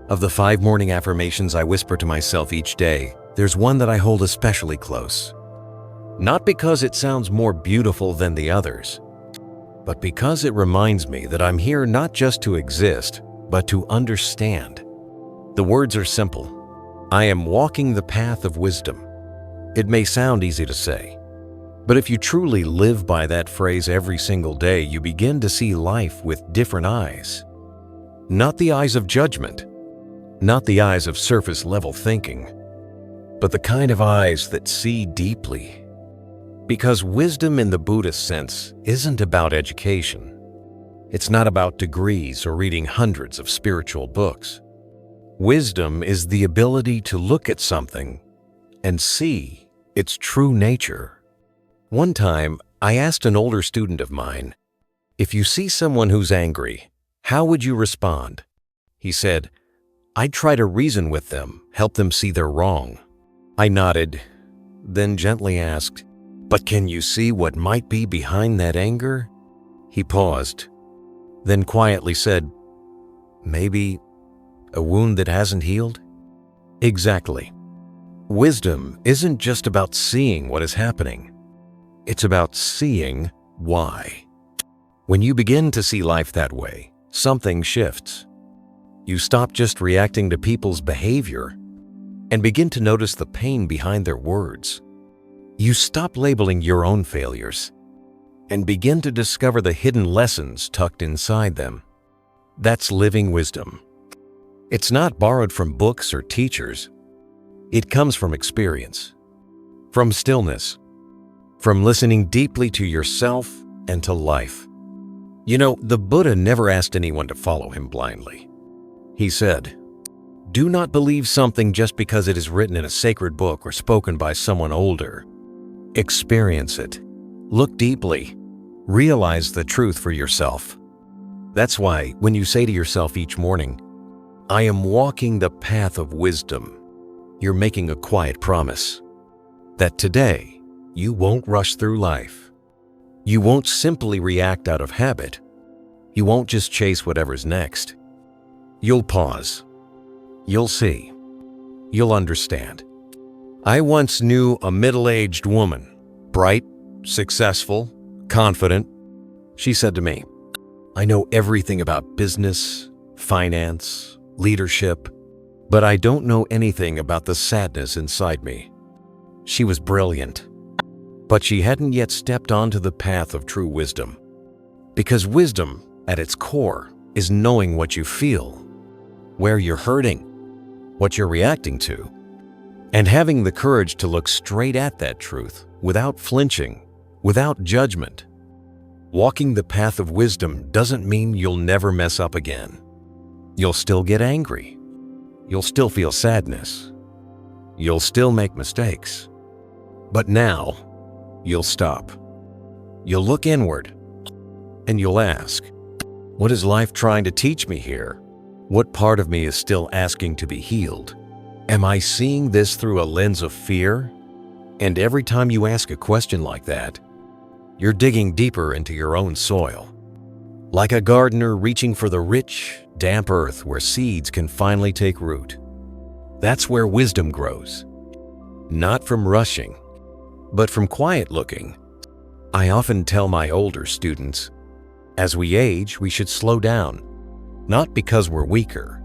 Of the 5 morning affirmations I whisper to myself each day, there's one that I hold especially close. Not because it sounds more beautiful than the others, but because it reminds me that I'm here not just to exist, but to understand. The words are simple. I am walking the path of wisdom. It may sound easy to say, but if you truly live by that phrase every single day, you begin to see life with different eyes. Not the eyes of judgment, not the eyes of surface-level thinking, but the kind of eyes that see deeply. Because wisdom in the Buddhist sense isn't about education. It's not about degrees or reading hundreds of spiritual books. Wisdom is the ability to look at something and see its true nature. One time, I asked an older student of mine, "If you see someone who's angry, how would you respond?" He said, "I'd try to reason with them, help them see they're wrong." I nodded, then gently asked, "But can you see what might be behind that anger?" He paused, then quietly said, "Maybe a wound that hasn't healed?" Exactly. Wisdom isn't just about seeing what is happening. It's about seeing why. When you begin to see life that way, something shifts. You stop just reacting to people's behavior and begin to notice the pain behind their words. You stop labeling your own failures and begin to discover the hidden lessons tucked inside them. That's living wisdom. It's not borrowed from books or teachers. It comes from experience, from stillness, from listening deeply to yourself and to life. You know, the Buddha never asked anyone to follow him blindly. He said, "Do not believe something just because it is written in a sacred book or spoken by someone older. Experience it. Look deeply. Realize the truth for yourself." That's why when you say to yourself each morning, "I am walking the path of wisdom," you're making a quiet promise that today you won't rush through life. You won't simply react out of habit. You won't just chase whatever's next. You'll pause. You'll see. You'll understand. I once knew a middle-aged woman, bright, successful, confident. She said to me, "I know everything about business, finance, leadership, but I don't know anything about the sadness inside me." She was brilliant, but she hadn't yet stepped onto the path of true wisdom. Because wisdom, at its core, is knowing what you feel, where you're hurting, what you're reacting to, and having the courage to look straight at that truth without flinching, without judgment. Walking the path of wisdom doesn't mean you'll never mess up again. You'll still get angry. You'll still feel sadness. You'll still make mistakes. But now, you'll stop. You'll look inward, and you'll ask, what is life trying to teach me here? What part of me is still asking to be healed? Am I seeing this through a lens of fear? And every time you ask a question like that, you're digging deeper into your own soil. Like a gardener reaching for the rich, damp earth where seeds can finally take root. That's where wisdom grows. Not from rushing, but from quiet looking. I often tell my older students, as we age, we should slow down, not because we're weaker,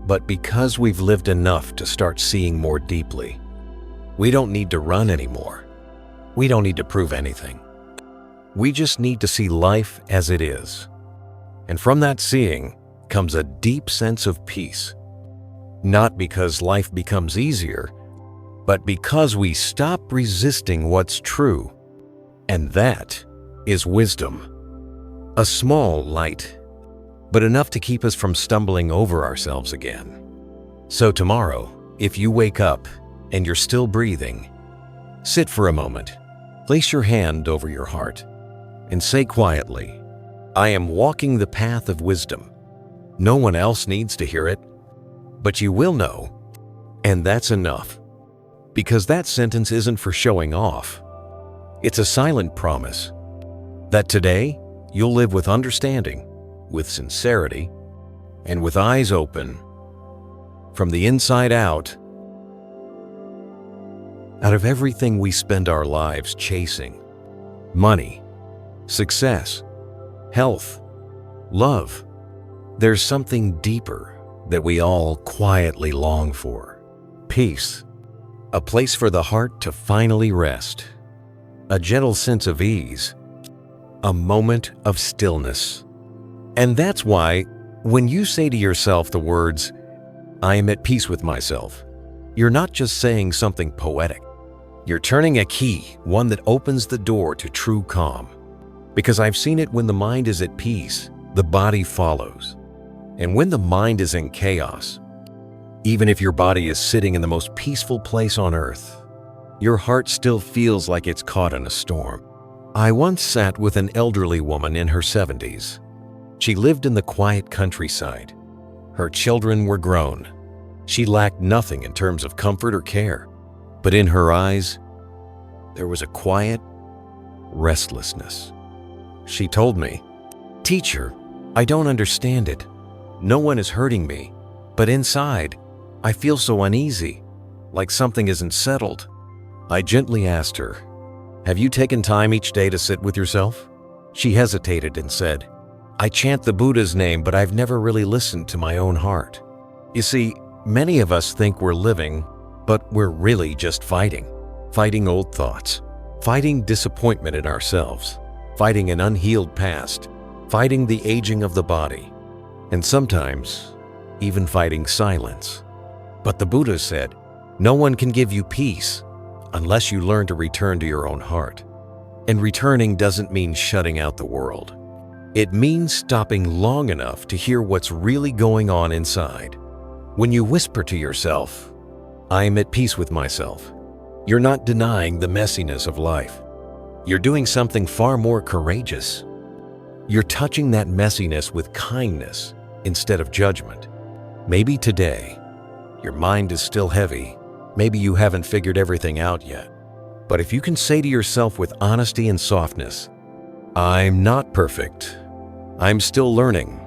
but because we've lived enough to start seeing more deeply. We don't need to run anymore. We don't need to prove anything. We just need to see life as it is. And from that seeing comes a deep sense of peace. Not because life becomes easier, but because we stop resisting what's true. And that is wisdom. A small light, but enough to keep us from stumbling over ourselves again. So tomorrow, if you wake up and you're still breathing, sit for a moment, place your hand over your heart, and say quietly, "I am walking the path of wisdom." No one else needs to hear it, but you will know, and that's enough. Because that sentence isn't for showing off. It's a silent promise that today you'll live with understanding, with sincerity, and with eyes open. From the inside out of everything we spend our lives chasing, money, success, health, love, there's something deeper that we all quietly long for. Peace, a place for the heart to finally rest, a gentle sense of ease, a moment of stillness. And that's why when you say to yourself the words, "I am at peace with myself," you're not just saying something poetic. You're turning a key, one that opens the door to true calm. Because I've seen it when the mind is at peace, the body follows. And when the mind is in chaos, even if your body is sitting in the most peaceful place on earth, your heart still feels like it's caught in a storm. I once sat with an elderly woman in her 70s. She lived in the quiet countryside. Her children were grown. She lacked nothing in terms of comfort or care. But in her eyes, there was a quiet restlessness. She told me, "Teacher, I don't understand it. No one is hurting me, but inside, I feel so uneasy, like something isn't settled. I gently asked her, "Have you taken time each day to sit with yourself?" She hesitated and said, "I chant the Buddha's name, but I've never really listened to my own heart." You see, many of us think we're living, but we're really just fighting. Fighting old thoughts, fighting disappointment in ourselves, fighting an unhealed past, fighting the aging of the body, and sometimes even fighting silence. But the Buddha said, no one can give you peace unless you learn to return to your own heart. And returning doesn't mean shutting out the world. It means stopping long enough to hear what's really going on inside. When you whisper to yourself, "I am at peace with myself," you're not denying the messiness of life. You're doing something far more courageous. You're touching that messiness with kindness instead of judgment. Maybe today, your mind is still heavy. Maybe you haven't figured everything out yet. But if you can say to yourself with honesty and softness, "I'm not perfect. I'm still learning,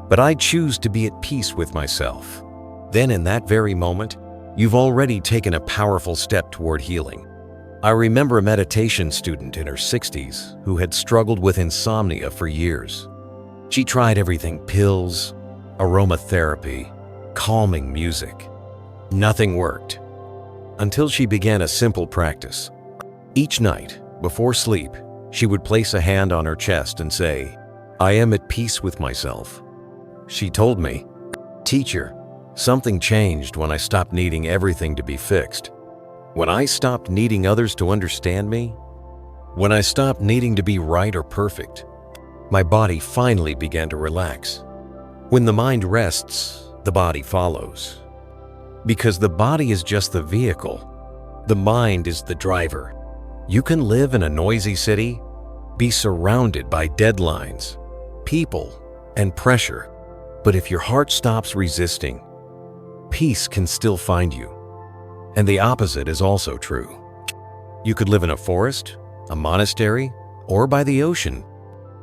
but I choose to be at peace with myself," then in that very moment, you've already taken a powerful step toward healing. I remember a meditation student in her 60s who had struggled with insomnia for years. She tried everything: pills, aromatherapy, calming music. Nothing worked until she began a simple practice. Each night, before sleep, she would place a hand on her chest and say, "I am at peace with myself." She told me, "Teacher, something changed when I stopped needing everything to be fixed. When I stopped needing others to understand me, when I stopped needing to be right or perfect, my body finally began to relax. When the mind rests, the body follows. Because the body is just the vehicle, the mind is the driver. You can live in a noisy city, be surrounded by deadlines, people, and pressure, but if your heart stops resisting, peace can still find you. And the opposite is also true. You could live in a forest, a monastery, or by the ocean,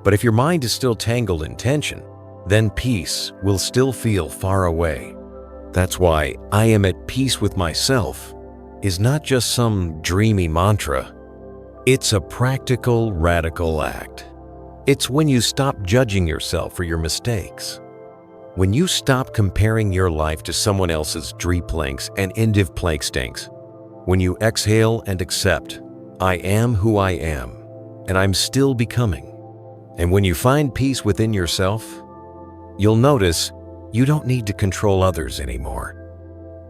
but if your mind is still tangled in tension, then peace will still feel far away. That's why "I am at peace with myself" is not just some dreamy mantra. It's a practical, radical act. It's when you stop judging yourself for your mistakes. When you stop comparing your life to someone else's dreeplanks and endivplankstanks. When you exhale and accept, "I am who I am, and I'm still becoming." And when you find peace within yourself, you'll notice you don't need to control others anymore.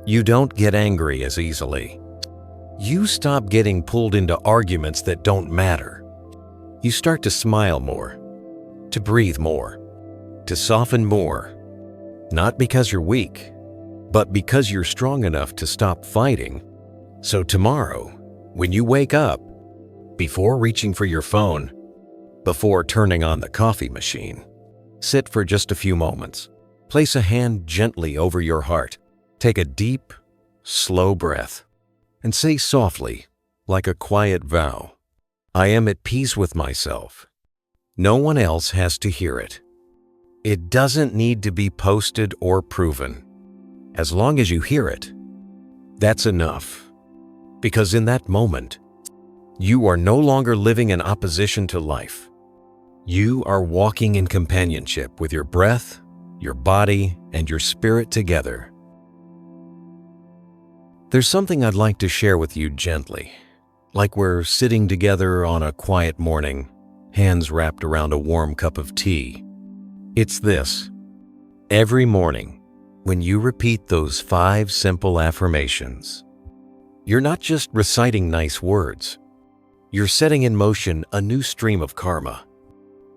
You don't get angry as easily. You stop getting pulled into arguments that don't matter. You start to smile more, to breathe more, to soften more, not because you're weak, but because you're strong enough to stop fighting. So tomorrow, when you wake up, before reaching for your phone, before turning on the coffee machine, sit for just a few moments. Place a hand gently over your heart. Take a deep, slow breath and say softly, like a quiet vow, "I am at peace with myself." No one else has to hear it. It doesn't need to be posted or proven. As long as you hear it, that's enough. Because in that moment, you are no longer living in opposition to life. You are walking in companionship with your breath, your body, and your spirit together. There's something I'd like to share with you gently, like we're sitting together on a quiet morning, hands wrapped around a warm cup of tea. It's this: every morning, when you repeat those 5 simple affirmations, you're not just reciting nice words, you're setting in motion a new stream of karma.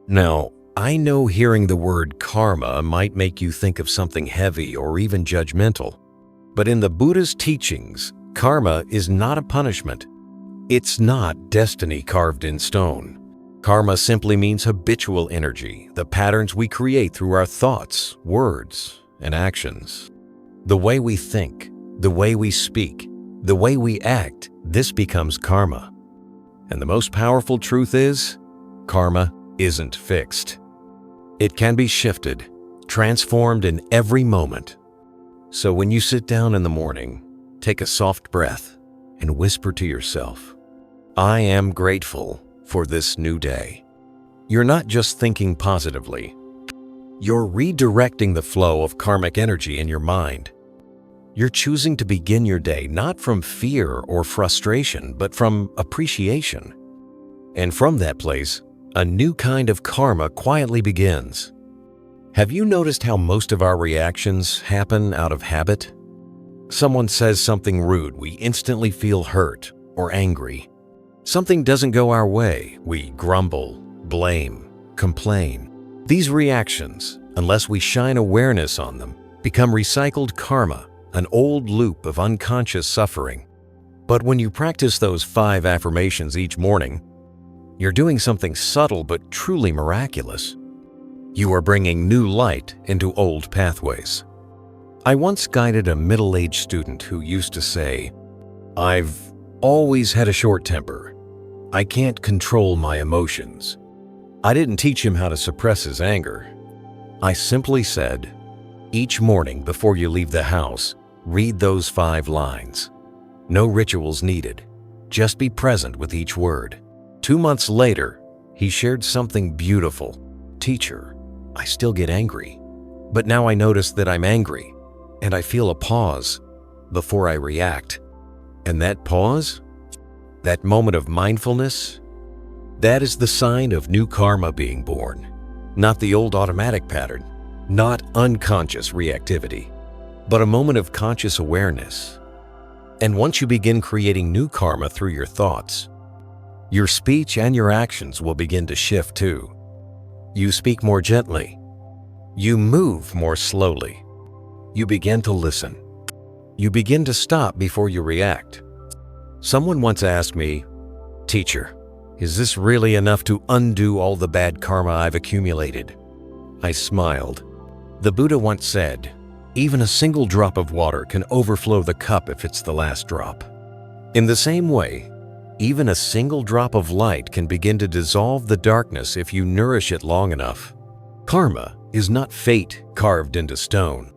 Now, I know hearing the word karma might make you think of something heavy or even judgmental, but in the Buddha's teachings, karma is not a punishment. It's not destiny carved in stone. Karma simply means habitual energy, the patterns we create through our thoughts, words, and actions. The way we think, the way we speak, the way we act, this becomes karma. And the most powerful truth is, karma isn't fixed. It can be shifted, transformed in every moment. So when you sit down in the morning, take a soft breath and whisper to yourself, I am grateful for this new day. You're not just thinking positively. You're redirecting the flow of karmic energy in your mind. You're choosing to begin your day not from fear or frustration, but from appreciation. And from that place, a new kind of karma quietly begins. Have you noticed how most of our reactions happen out of habit? Someone says something rude, we instantly feel hurt or angry. Something doesn't go our way, we grumble, blame, complain. These reactions, unless we shine awareness on them, become recycled karma, an old loop of unconscious suffering. But when you practice those 5 affirmations each morning, you're doing something subtle but truly miraculous. You are bringing new light into old pathways. I once guided a middle-aged student who used to say, I've always had a short temper. I can't control my emotions. I didn't teach him how to suppress his anger. I simply said, each morning before you leave the house, read those 5 lines. No rituals needed. Just be present with each word. 2 months later, he shared something beautiful. Teacher, I still get angry, but now I notice that I'm angry, and I feel a pause before I react. And that pause, that moment of mindfulness, that is the sign of new karma being born, not the old automatic pattern, not unconscious reactivity, but a moment of conscious awareness. And once you begin creating new karma through your thoughts, your speech and your actions will begin to shift too. You speak more gently. You move more slowly. You begin to listen. You begin to stop before you react. Someone once asked me, Teacher, is this really enough to undo all the bad karma I've accumulated? I smiled. The Buddha once said, even a single drop of water can overflow the cup if it's the last drop. In the same way, even a single drop of light can begin to dissolve the darkness if you nourish it long enough. Karma is not fate carved into stone.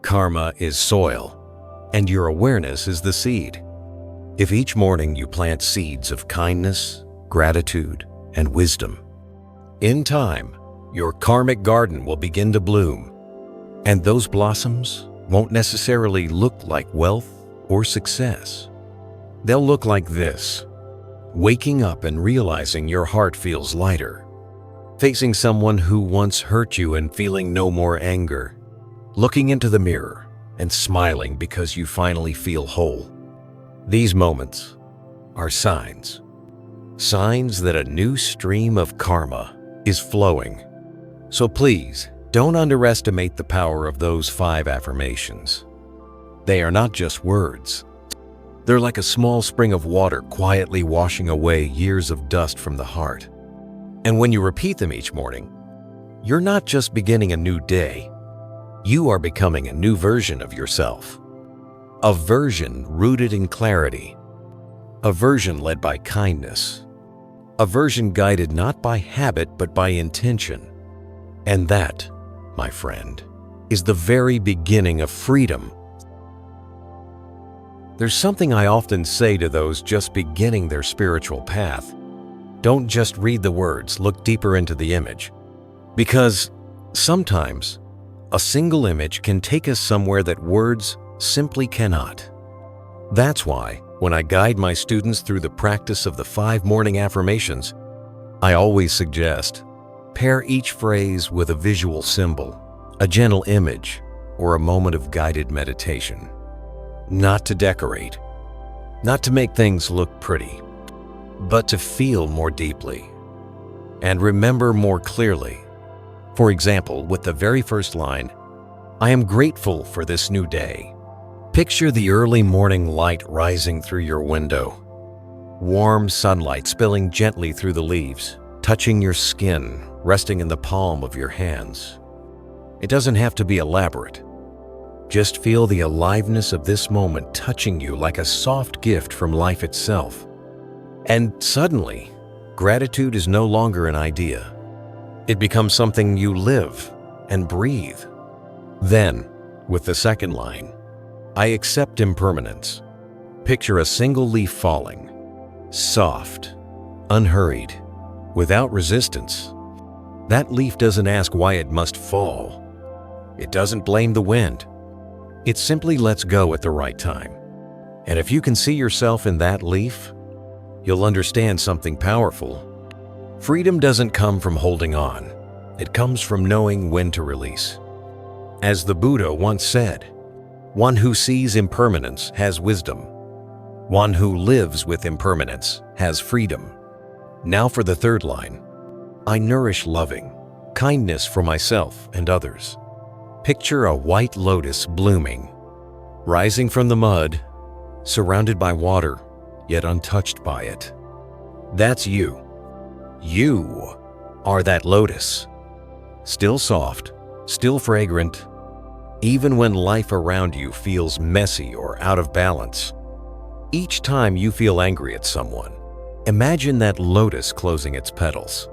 Karma is soil, and your awareness is the seed. If each morning you plant seeds of kindness, gratitude, and wisdom, in time, your karmic garden will begin to bloom. And those blossoms won't necessarily look like wealth or success. They'll look like this: waking up and realizing your heart feels lighter, facing someone who once hurt you and feeling no more anger, looking into the mirror and smiling because you finally feel whole. These moments are signs that a new stream of karma is flowing. So please, don't underestimate the power of those 5 affirmations. They are not just words. They're like a small spring of water quietly washing away years of dust from the heart. And when you repeat them each morning, you're not just beginning a new day. You are becoming a new version of yourself. A version rooted in clarity. A version led by kindness. A version guided not by habit but by intention. And that, my friend, is the very beginning of freedom. There's something I often say to those just beginning their spiritual path. Don't just read the words, look deeper into the image. Because sometimes a single image can take us somewhere that words simply cannot. That's why, when I guide my students through the practice of the 5 morning affirmations, I always suggest pair each phrase with a visual symbol, a gentle image, or a moment of guided meditation. Not to decorate, not to make things look pretty, but to feel more deeply and remember more clearly. For example, with the very first line, I am grateful for this new day. Picture the early morning light rising through your window. Warm sunlight spilling gently through the leaves, touching your skin, resting in the palm of your hands. It doesn't have to be elaborate. Just feel the aliveness of this moment touching you like a soft gift from life itself. And suddenly, gratitude is no longer an idea. It becomes something you live and breathe. Then, with the second line, I accept impermanence. Picture a single leaf falling, soft, unhurried, without resistance. That leaf doesn't ask why it must fall. It doesn't blame the wind. It simply lets go at the right time. And if you can see yourself in that leaf, you'll understand something powerful. Freedom doesn't come from holding on. It comes from knowing when to release. As the Buddha once said, one who sees impermanence has wisdom. One who lives with impermanence has freedom. Now for the third line. I nourish loving kindness for myself and others. Picture a white lotus blooming, rising from the mud, surrounded by water, yet untouched by it. That's you. You are that lotus. Still soft, still fragrant, even when life around you feels messy or out of balance. Each time you feel angry at someone, imagine that lotus closing its petals.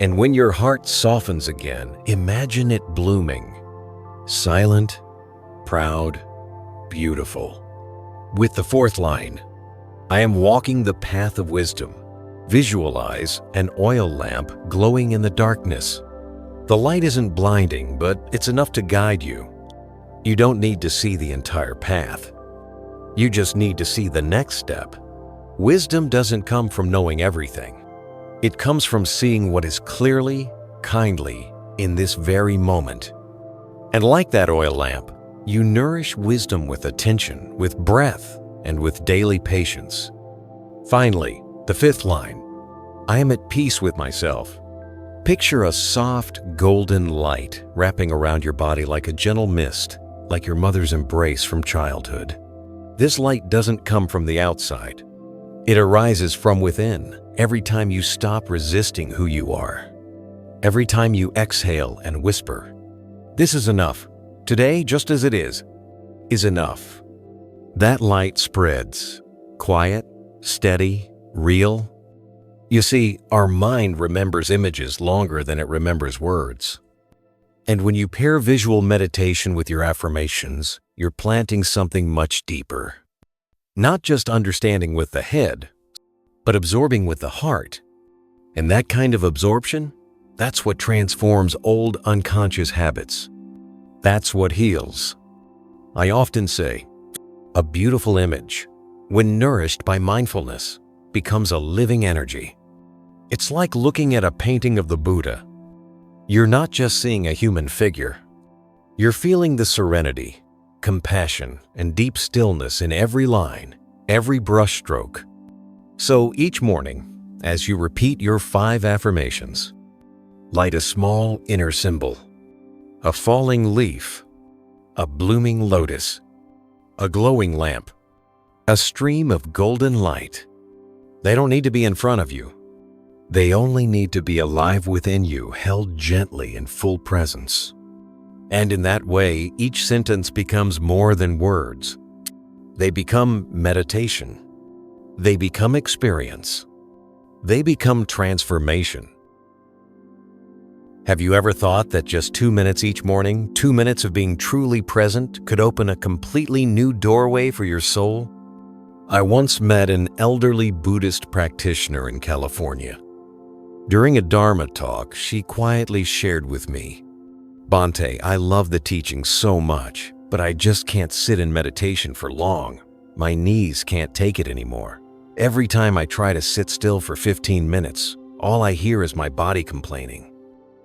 And when your heart softens again, imagine it blooming. Silent, proud, beautiful. With the fourth line, I am walking the path of wisdom. Visualize an oil lamp glowing in the darkness. The light isn't blinding, but it's enough to guide you. You don't need to see the entire path. You just need to see the next step. Wisdom doesn't come from knowing everything. It comes from seeing what is clearly, kindly, in this very moment. And like that oil lamp, you nourish wisdom with attention, with breath, and with daily patience. Finally, the fifth line. I am at peace with myself. Picture a soft, golden light wrapping around your body like a gentle mist, like your mother's embrace from childhood. This light doesn't come from the outside. It arises from within every time you stop resisting who you are. Every time you exhale and whisper, "This is enough. Today, just as it is enough." That light spreads, quiet, steady, real. You see, our mind remembers images longer than it remembers words. And when you pair visual meditation with your affirmations, you're planting something much deeper. Not just understanding with the head, but absorbing with the heart. And that kind of absorption, that's what transforms old unconscious habits. That's what heals. I often say, a beautiful image, when nourished by mindfulness, becomes a living energy. It's like looking at a painting of the Buddha. You're not just seeing a human figure. You're feeling the serenity, compassion, and deep stillness in every line, every brushstroke. So each morning, as you repeat your 5 affirmations, light a small inner symbol, a falling leaf, a blooming lotus, a glowing lamp, a stream of golden light. They don't need to be in front of you. They only need to be alive within you, held gently in full presence. And in that way, each sentence becomes more than words. They become meditation. They become experience. They become transformation. Have you ever thought that just 2 minutes each morning, 2 minutes of being truly present, could open a completely new doorway for your soul? I once met an elderly Buddhist practitioner in California. During a Dharma talk, she quietly shared with me, "Bhante, I love the teaching so much, but I just can't sit in meditation for long. My knees can't take it anymore. Every time I try to sit still for 15 minutes, all I hear is my body complaining."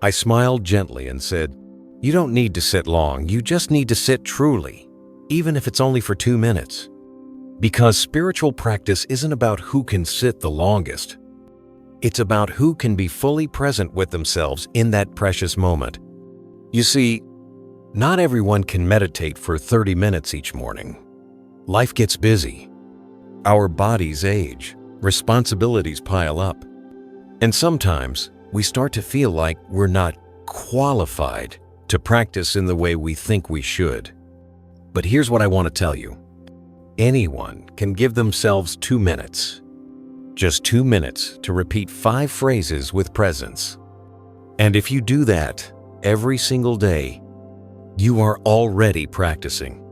I smiled gently and said, "You don't need to sit long, you just need to sit truly, even if it's only for 2 minutes. Because spiritual practice isn't about who can sit the longest. It's about who can be fully present with themselves in that precious moment." You see, not everyone can meditate for 30 minutes each morning. Life gets busy. Our bodies age, responsibilities pile up, and sometimes we start to feel like we're not qualified to practice in the way we think we should. But here's what I want to tell you. Anyone can give themselves 2 minutes. Just 2 minutes to repeat 5 phrases with presence. And if you do that every single day, you are already practicing.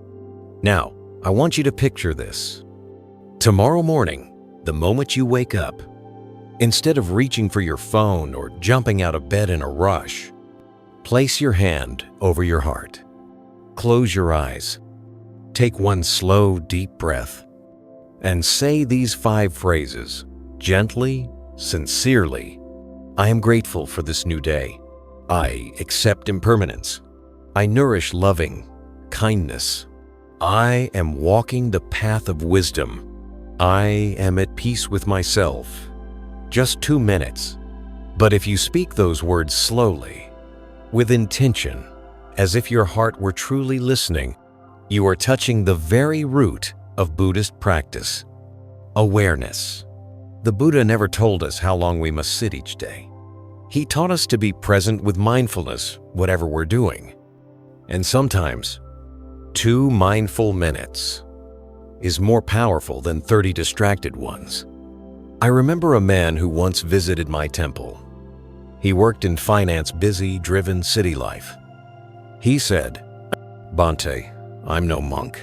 Now, I want you to picture this. Tomorrow morning, the moment you wake up, instead of reaching for your phone or jumping out of bed in a rush, place your hand over your heart. Close your eyes. Take one slow, deep breath and say these 5 phrases, gently, sincerely. I am grateful for this new day. I accept impermanence. I nourish loving kindness. I am walking the path of wisdom. I am at peace with myself. Just 2 minutes. But if you speak those words slowly, with intention, as if your heart were truly listening, you are touching the very root of Buddhist practice, awareness. The Buddha never told us how long we must sit each day. He taught us to be present with mindfulness, whatever we're doing. And sometimes, 2 mindful minutes is more powerful than 30 distracted ones. I remember a man who once visited my temple. He worked in finance, busy, driven city life. He said, "Bhante, I'm no monk,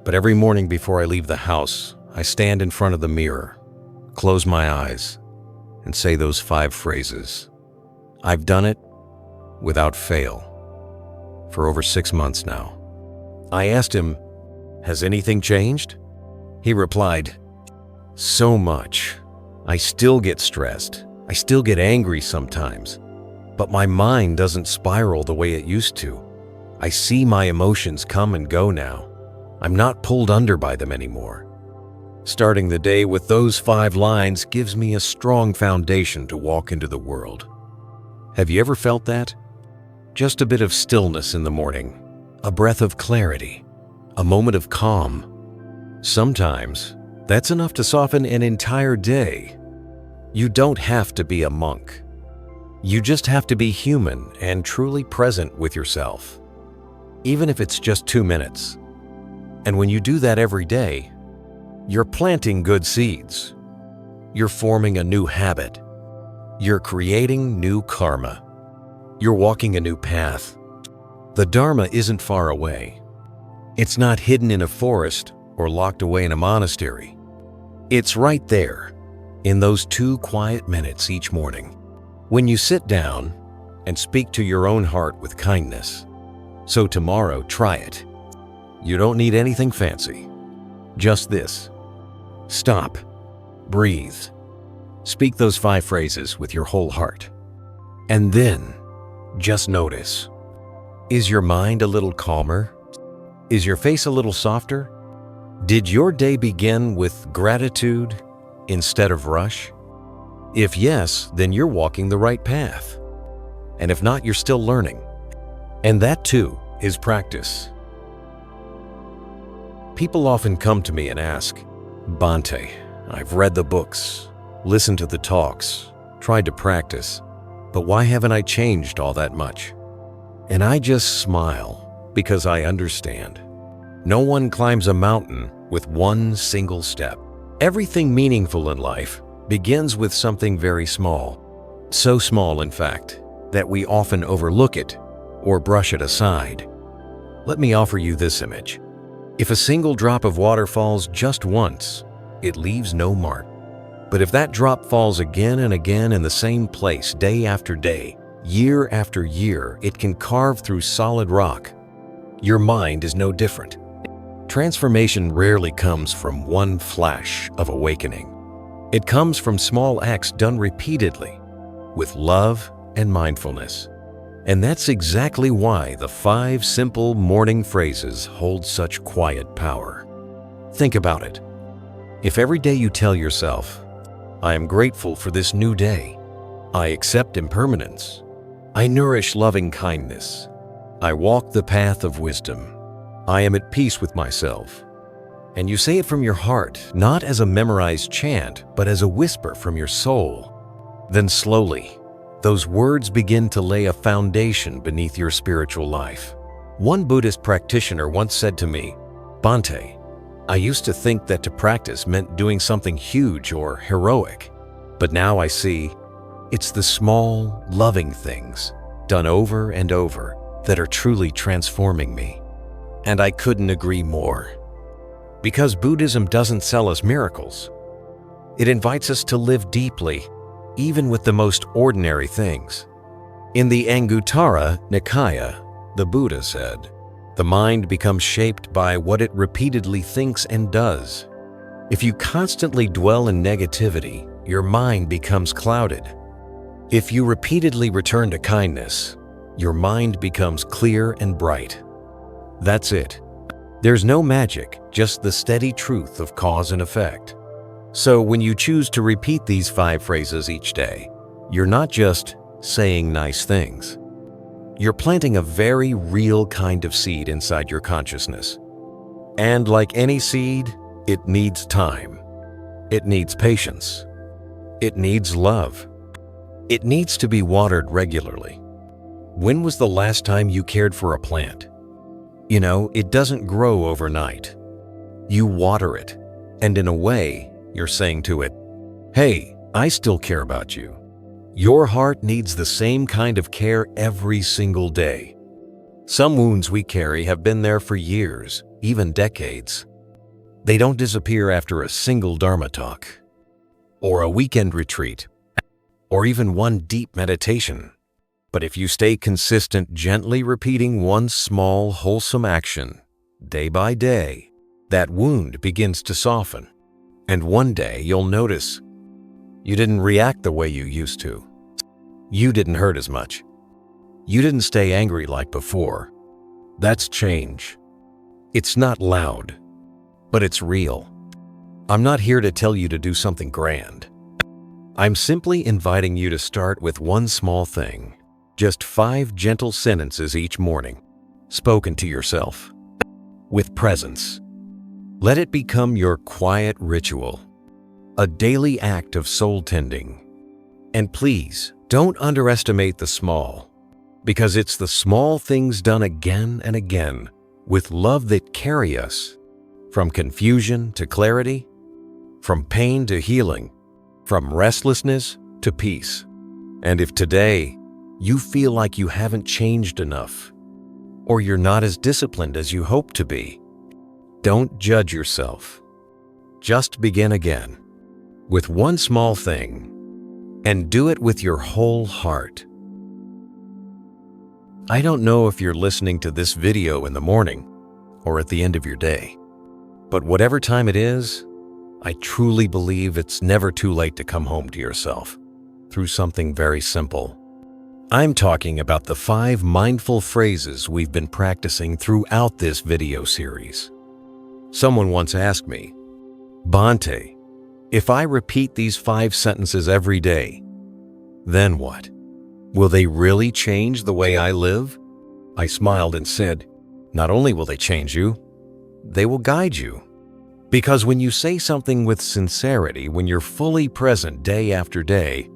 but every morning before I leave the house, I stand in front of the mirror, close my eyes, and say those 5 phrases. I've done it without fail for over 6 months now." I asked him, "Has anything changed?" He replied, "So much. I still get stressed. I still get angry sometimes, but my mind doesn't spiral the way it used to. I see my emotions come and go now. I'm not pulled under by them anymore. Starting the day with those 5 lines gives me a strong foundation to walk into the world." Have you ever felt that? Just a bit of stillness in the morning, a breath of clarity, a moment of calm. Sometimes that's enough to soften an entire day. You don't have to be a monk. You just have to be human and truly present with yourself, even if it's just 2 minutes. And when you do that every day, you're planting good seeds. You're forming a new habit. You're creating new karma. You're walking a new path. The Dharma isn't far away. It's not hidden in a forest or locked away in a monastery. It's right there, in those 2 quiet minutes each morning, when you sit down and speak to your own heart with kindness. So tomorrow, try it. You don't need anything fancy. Just this. Stop. Breathe. Speak those 5 phrases with your whole heart. And then, just notice. Is your mind a little calmer? Is your face a little softer? Did your day begin with gratitude instead of rush? If yes, then you're walking the right path. And if not, you're still learning. And that too is practice. People often come to me and ask, "Bhante, I've read the books, listened to the talks, tried to practice, but why haven't I changed all that much?" And I just smile because I understand. No one climbs a mountain with one single step. Everything meaningful in life begins with something very small. So small, in fact, that we often overlook it or brush it aside. Let me offer you this image. If a single drop of water falls just once, it leaves no mark. But if that drop falls again and again in the same place day after day, year after year, it can carve through solid rock. Your mind is no different. Transformation rarely comes from one flash of awakening. It comes from small acts done repeatedly, with love and mindfulness. And that's exactly why the 5 simple morning phrases hold such quiet power. Think about it. If every day you tell yourself, "I am grateful for this new day. I accept impermanence. I nourish loving kindness. I walk the path of wisdom. I am at peace with myself," and you say it from your heart, not as a memorized chant, but as a whisper from your soul, then slowly, those words begin to lay a foundation beneath your spiritual life. One Buddhist practitioner once said to me, "Bhante, I used to think that to practice meant doing something huge or heroic, but now I see it's the small, loving things done over and over that are truly transforming me." And I couldn't agree more. Because Buddhism doesn't sell us miracles. It invites us to live deeply, even with the most ordinary things. In the Anguttara Nikaya, the Buddha said, "The mind becomes shaped by what it repeatedly thinks and does." If you constantly dwell in negativity, your mind becomes clouded. If you repeatedly return to kindness, your mind becomes clear and bright. That's it. There's no magic, just the steady truth of cause and effect. So when you choose to repeat these 5 phrases each day, you're not just saying nice things. You're planting a very real kind of seed inside your consciousness. And like any seed, it needs time. It needs patience. It needs love. It needs to be watered regularly. When was the last time you cared for a plant? You know, it doesn't grow overnight. You water it, and in a way, you're saying to it, "Hey, I still care about you." Your heart needs the same kind of care every single day. Some wounds we carry have been there for years, even decades. They don't disappear after a single Dharma talk, or a weekend retreat, or even one deep meditation. But if you stay consistent, gently repeating one small, wholesome action, day by day, that wound begins to soften. And one day you'll notice you didn't react the way you used to. You didn't hurt as much. You didn't stay angry like before. That's change. It's not loud, but it's real. I'm not here to tell you to do something grand. I'm simply inviting you to start with one small thing, just 5 gentle sentences each morning, spoken to yourself, with presence. Let it become your quiet ritual, a daily act of soul tending. And please, don't underestimate the small, because it's the small things done again and again with love that carry us from confusion to clarity, from pain to healing, from restlessness to peace. And if today you feel like you haven't changed enough, or you're not as disciplined as you hope to be, don't judge yourself. Just begin again with one small thing, and do it with your whole heart. I don't know if you're listening to this video in the morning or at the end of your day, but whatever time it is, I truly believe it's never too late to come home to yourself through something very simple. I'm talking about the 5 mindful phrases we've been practicing throughout this video series. Someone once asked me, "Bhante, if I repeat these 5 sentences every day, then what? Will they really change the way I live?" I smiled and said, "Not only will they change you, they will guide you." Because when you say something with sincerity, when you're fully present day after day,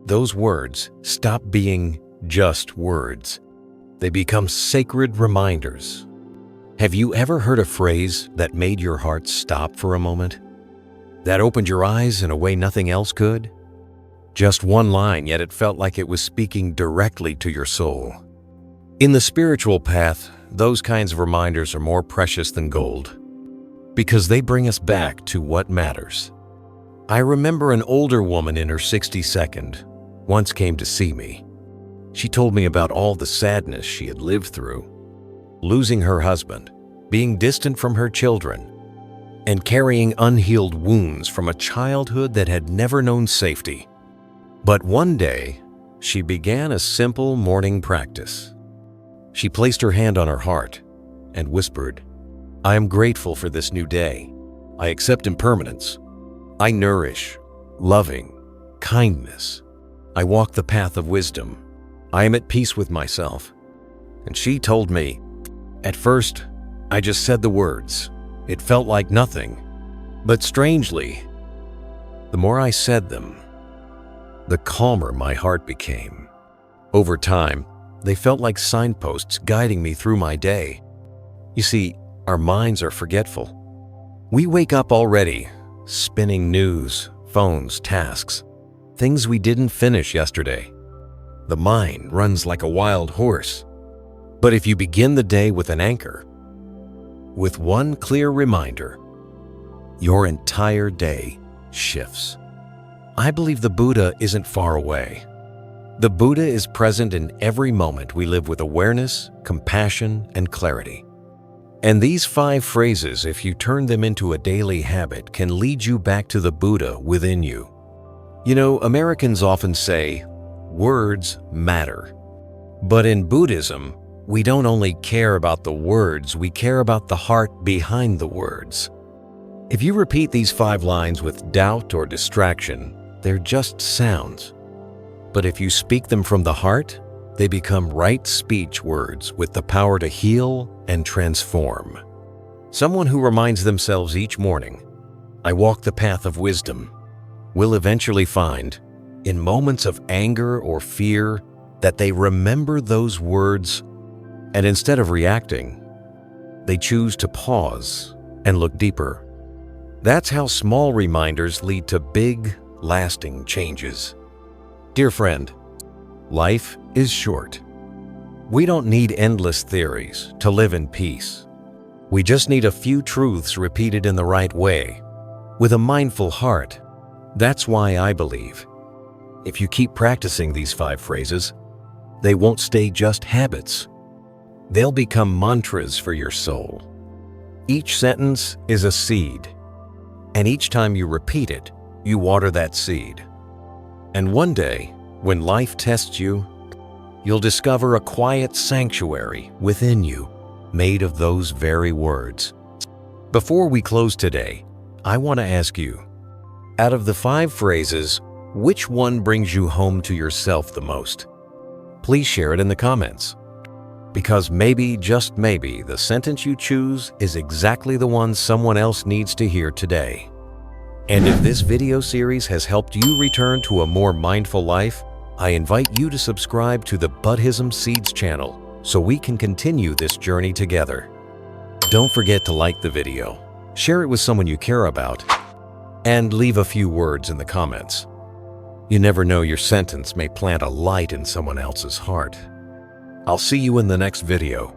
those words stop being just words. They become sacred reminders. Have you ever heard a phrase that made your heart stop for a moment? That opened your eyes in a way nothing else could? Just one line, yet it felt like it was speaking directly to your soul. In the spiritual path, those kinds of reminders are more precious than gold, because they bring us back to what matters. I remember an older woman in her 62nd once came to see me. She told me about all the sadness she had lived through, losing her husband, being distant from her children, and carrying unhealed wounds from a childhood that had never known safety. But one day, she began a simple morning practice. She placed her hand on her heart and whispered, "I am grateful for this new day. I accept impermanence. I nourish loving kindness. I walk the path of wisdom. I am at peace with myself." And she told me, "At first, I just said the words. It felt like nothing. But strangely, the more I said them, the calmer my heart became. Over time, they felt like signposts guiding me through my day." You see, our minds are forgetful. We wake up already, spinning news, phones, tasks, things we didn't finish yesterday. The mind runs like a wild horse. But if you begin the day with an anchor, with one clear reminder, your entire day shifts. I believe the Buddha isn't far away. The Buddha is present in every moment we live with awareness, compassion, and clarity. And these 5 phrases, if you turn them into a daily habit, can lead you back to the Buddha within you. You know, Americans often say, words matter. But in Buddhism, we don't only care about the words, we care about the heart behind the words. If you repeat these 5 lines with doubt or distraction, they're just sounds. But if you speak them from the heart, they become right speech words with the power to heal and transform. Someone who reminds themselves each morning, "I walk the path of wisdom," will eventually find, in moments of anger or fear, that they remember those words, and instead of reacting, they choose to pause and look deeper. That's how small reminders lead to big, lasting changes. Dear friend, life is short. We don't need endless theories to live in peace. We just need a few truths repeated in the right way, with a mindful heart. That's why I believe, if you keep practicing these 5 phrases, they won't stay just habits. They'll become mantras for your soul. Each sentence is a seed, and each time you repeat it, you water that seed. And one day, when life tests you, you'll discover a quiet sanctuary within you, made of those very words. Before we close today, I want to ask you, out of the 5 phrases, which one brings you home to yourself the most? Please share it in the comments. Because maybe, just maybe, the sentence you choose is exactly the one someone else needs to hear today. And if this video series has helped you return to a more mindful life, I invite you to subscribe to the Buddhism Seeds channel so we can continue this journey together. Don't forget to like the video, share it with someone you care about, and leave a few words in the comments. You never know, your sentence may plant a light in someone else's heart. I'll see you in the next video.